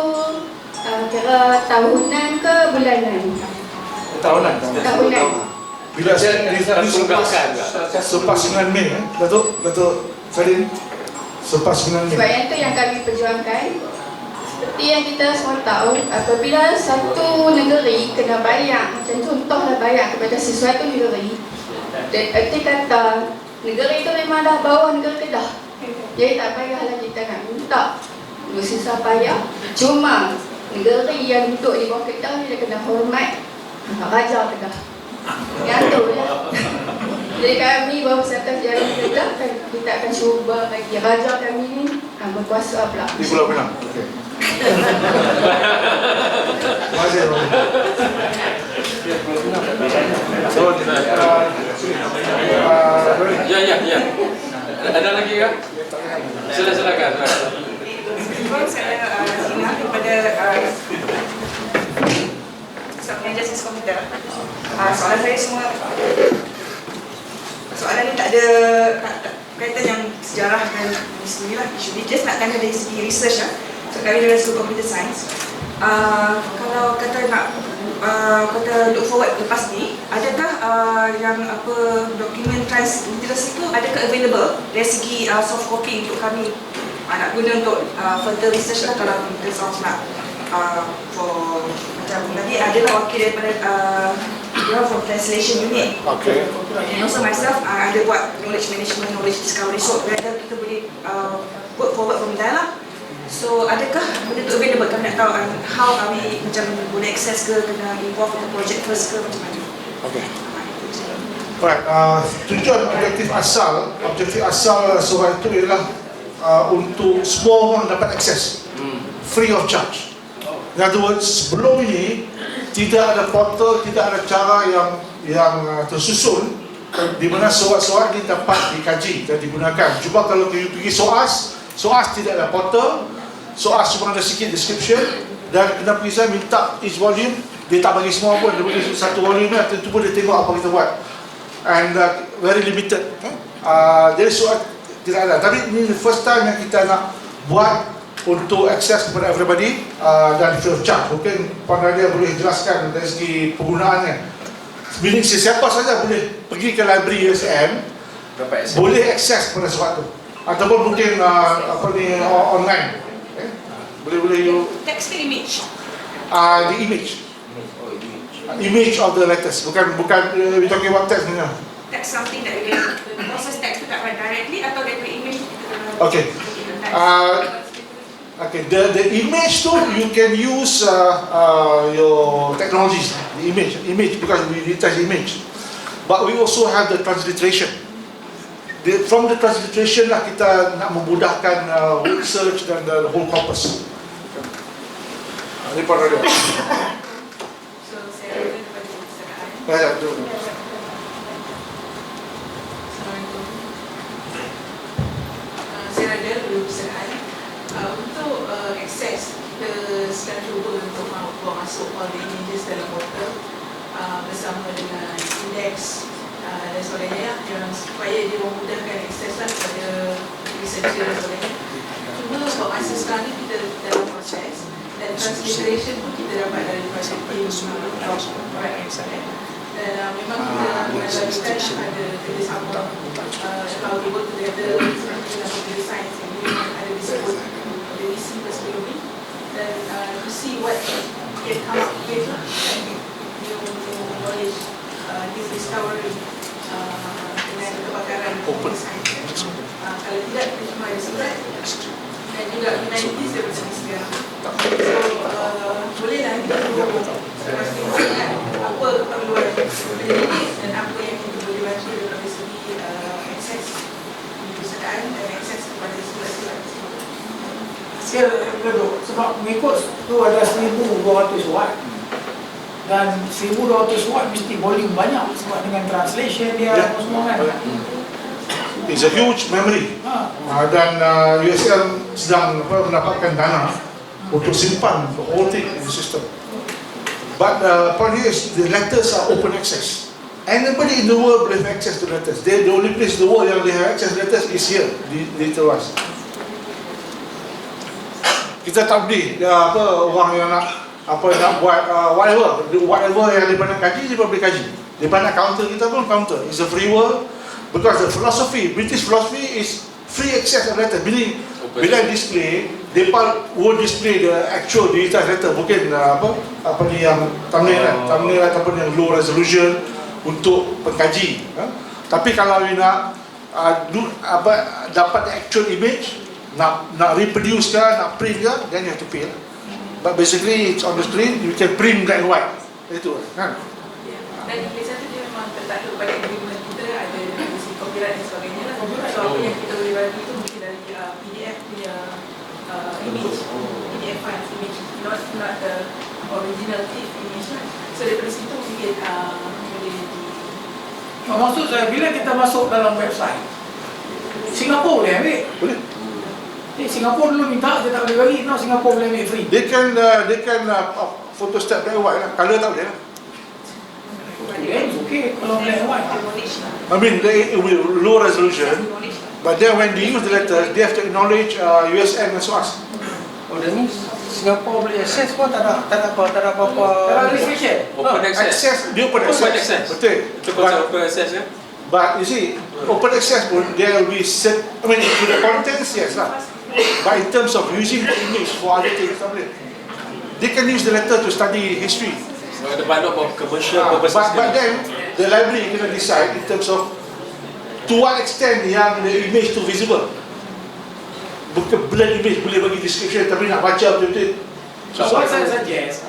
kira tahunan ke bulanan? Tahunan. Bila saya selepas 9 Mei, Datuk Sadin, selepas 9 Mei. Sebab yang tu yang kami perjuangkan. Seperti yang kita semua tahu, apabila satu negeri kena bayar, macam contohlah bayar kepada sesuatu negeri, dan erti kata negeri itu memang dah bawah negeri Kedah, jadi tak payahlah kita nak minta susah payah. Cuma negeri yang duduk di bawah Kedah ni dia kena hormat Raja Kedah. Yang tu lah. Jadi kami bawa Persatuan Sejarah Kedah, kita akan cuba bagi Raja kami ni berkuasa pula di Pulau Pinang. Okey. Masih. Ya. Ada lagi kah? Silakan. Saya ingat kepada pengajar sains komputer. Soalan saya semua, soalan ni tak ada kaitan yang sejarah dan sendiri lah. Isu ni just nak tanya dari segi research lah. So kami dari segi computer science, kalau kata nak kata look forward lepas ni, adakah yang dokumen transliterasi tu adakah available dari segi soft copy untuk kami nak guna untuk further research lah, kalau computer science nak for macam tadi adalah wakil daripada for translation unit. Okay. And also myself ada buat knowledge management, knowledge discovery, so whether kita boleh work forward from there lah. So adakah benda tu available? Kami nak tahu how kami macam boleh access ke, kena involve ke project first ke, macam mana. Okay. Right, tujuan objektif asal surat itu ialah untuk semua orang dapat akses, free of charge. In other words, sebelum ini tidak ada portal, tidak ada cara yang tersusun di mana soal-soal ini dapat dikaji dan digunakan. Cuba kalau you pergi SOAS tidak ada portal, SOAS cuma ada sikit description, dan kena pergi saya minta each volume, dia tak bagi semua pun, dia bagi satu volume lah, tentu pun dia tengok apa kita buat, and very limited. Jadi soal tidak ada, tapi ini the first time yang kita nak buat untuk akses kepada everybody, dan free of charge. Mungkin Puan Nadia boleh jelaskan dari segi penggunaannya. Meaning sesiapa saja boleh pergi ke library USM, boleh akses pada sesuatu, ataupun mungkin online. Boleh you text ke image? The image of the letters, bukan we talking about text ni. Text something that we can process text tu tak directly atau dari image. Okay. Okay, the image tu you can use your technologies, the image because we detach image, but we also have the transliteration. From the transliteration lah kita nak memudahkan word search dan the whole corpus. Ini pada dia. So saya ada pada perpustakaan. Saya ada perpustakaan. Untuk akses, kita sedang cuba untuk buat masuk all the images dalam portal bersama dengan indeks dan sebagainya, yang supaya dia memudahkan akses lah kepada researcher dan sebagainya. Cuma buat masa sekarang ni kita dalam proses, dan transliteration pun kita dapat daripada tim dan memang kita mengajarkan ada kerjasama kalau we work together dengan computer science yang ada disebut isi sebelum ni, dan to see what can come up with new knowledge, new discovery dengan kebakaran computer science. Kalau tidak, kita cuma ada Surat dan juga humanities daripada sekarang. So bolehlah kita pastikan apa keperluan pendidik dan apa yang kita boleh bantu dari segi akses perpustakaan dan akses kepada surat-surat. Sebab mengikut tu ada 1,200 watt, dan 1,200 watt mesti volume banyak sebab dengan translation dia semua kan. It's a huge memory, dan USM sedang mendapatkan dana untuk simpan the whole thing in the system. But the point is, the letters are open access. Anybody in the world will have access to letters. The only place in the world yang they have access to letters is here, di Tewas. Kita tak boleh orang yang nak buat whatever yang dia nak kaji, dia boleh kaji. Dia nak counter kita pun counter. It's a free world, because the philosophy, British philosophy is free access of letter. Bila display, they won't display the actual digital letter. Mungkin apa ni yang thumbnail ataupun yang low resolution untuk pengkaji. Tapi kalau you nak dapat actual image, nak reproduce ke, nak print ke, then you have to pay. But basically it's on the screen, you can print black and white. Itu kan. Dan di satu dia memang tertakluk pada agreement kita, ada dari segi copyright dan sebagainya lah. So apa yang kita boleh bagi itu mungkin dari PDF punya image, PDF files image, not the original TIFF image lah. So daripada situ mungkin boleh di... Maksud saya, bila kita masuk dalam website, Singapura boleh ambil? Boleh. Singapura dulu minta, dia tak boleh bagi. Now Singapura boleh ambil free. They can photo step black and white lah. Color tak boleh lah. Okay, kalau black and white. I mean, low resolution, but then when they use the letters, they have to acknowledge USN and so on. Oh, that means Singapore boleh access pun tak ada apa-apa. Tak ada restriction. Open access. Dia open access. Betul. Itu konsep open access ya. But you see, open access pun there will be set. I mean, to the contents, yes lah. But in terms of using the image for other things, they can use the letter to study history. So ada banyak commercial purposes. But then the library kena decide in terms of to what extent yang the image tu visible. Bukan blend image boleh bagi description, tapi nak baca betul-betul. So what saya suggest,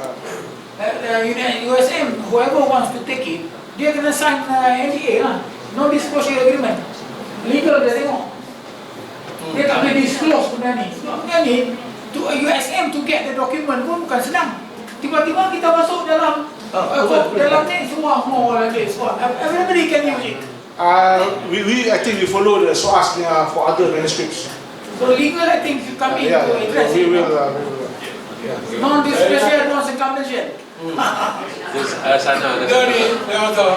USM, whoever wants to take it, dia kena sign NDA lah, no disclosure agreement. Legal dia tengok. Dia tak boleh disclose benda ni. Sebab benda ni to USM to get the document pun bukan senang. Tiba-tiba kita masuk dalam dalam ni semua more lagi. So everybody can use it. I think we follow the SOAS for other manuscripts. So legal, I think, you come in to address we it. will. Non-disclosure, non-circumvention. Sana ada. Dia ni, saya kata,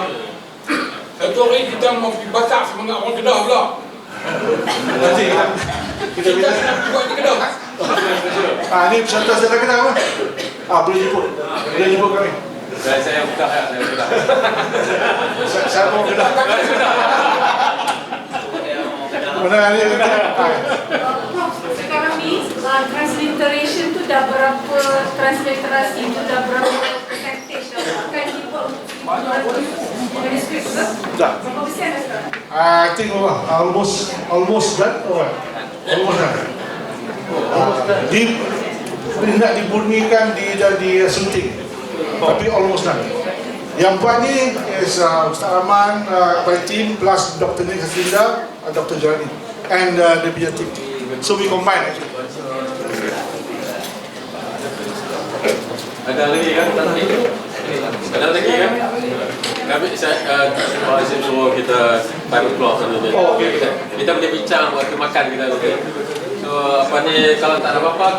satu hari kita mau pergi batak semangat orang Kedah pula. Nanti kita Kita nak buat di Kedah. ni peserta sejarah Kedah apa? Boleh jemput kami. Saya buka ya, saya buka. Saya mau Kedah. Mana ni? Sekarang ni transliteration tu dah berapa, transliterasi tu dah berapa percentage dah akan dibuat manuskrip tu? Dah. Berapa persen dah sekarang? I think almost done. Almost done. Nak dibunyikan di sunting. Tapi almost done. Yang buat ni is Ustaz Ahmad, my team plus Dr. Nik Hafinda, Dr. Jani and the punya team. So we combine actually. Ada lagi kan? Ada lagi kan? Kami saya suruh kita 5 o'clock sana. Oh, okay. Kita boleh bincang waktu makan kita. So apa ni, kalau tak ada apa-apa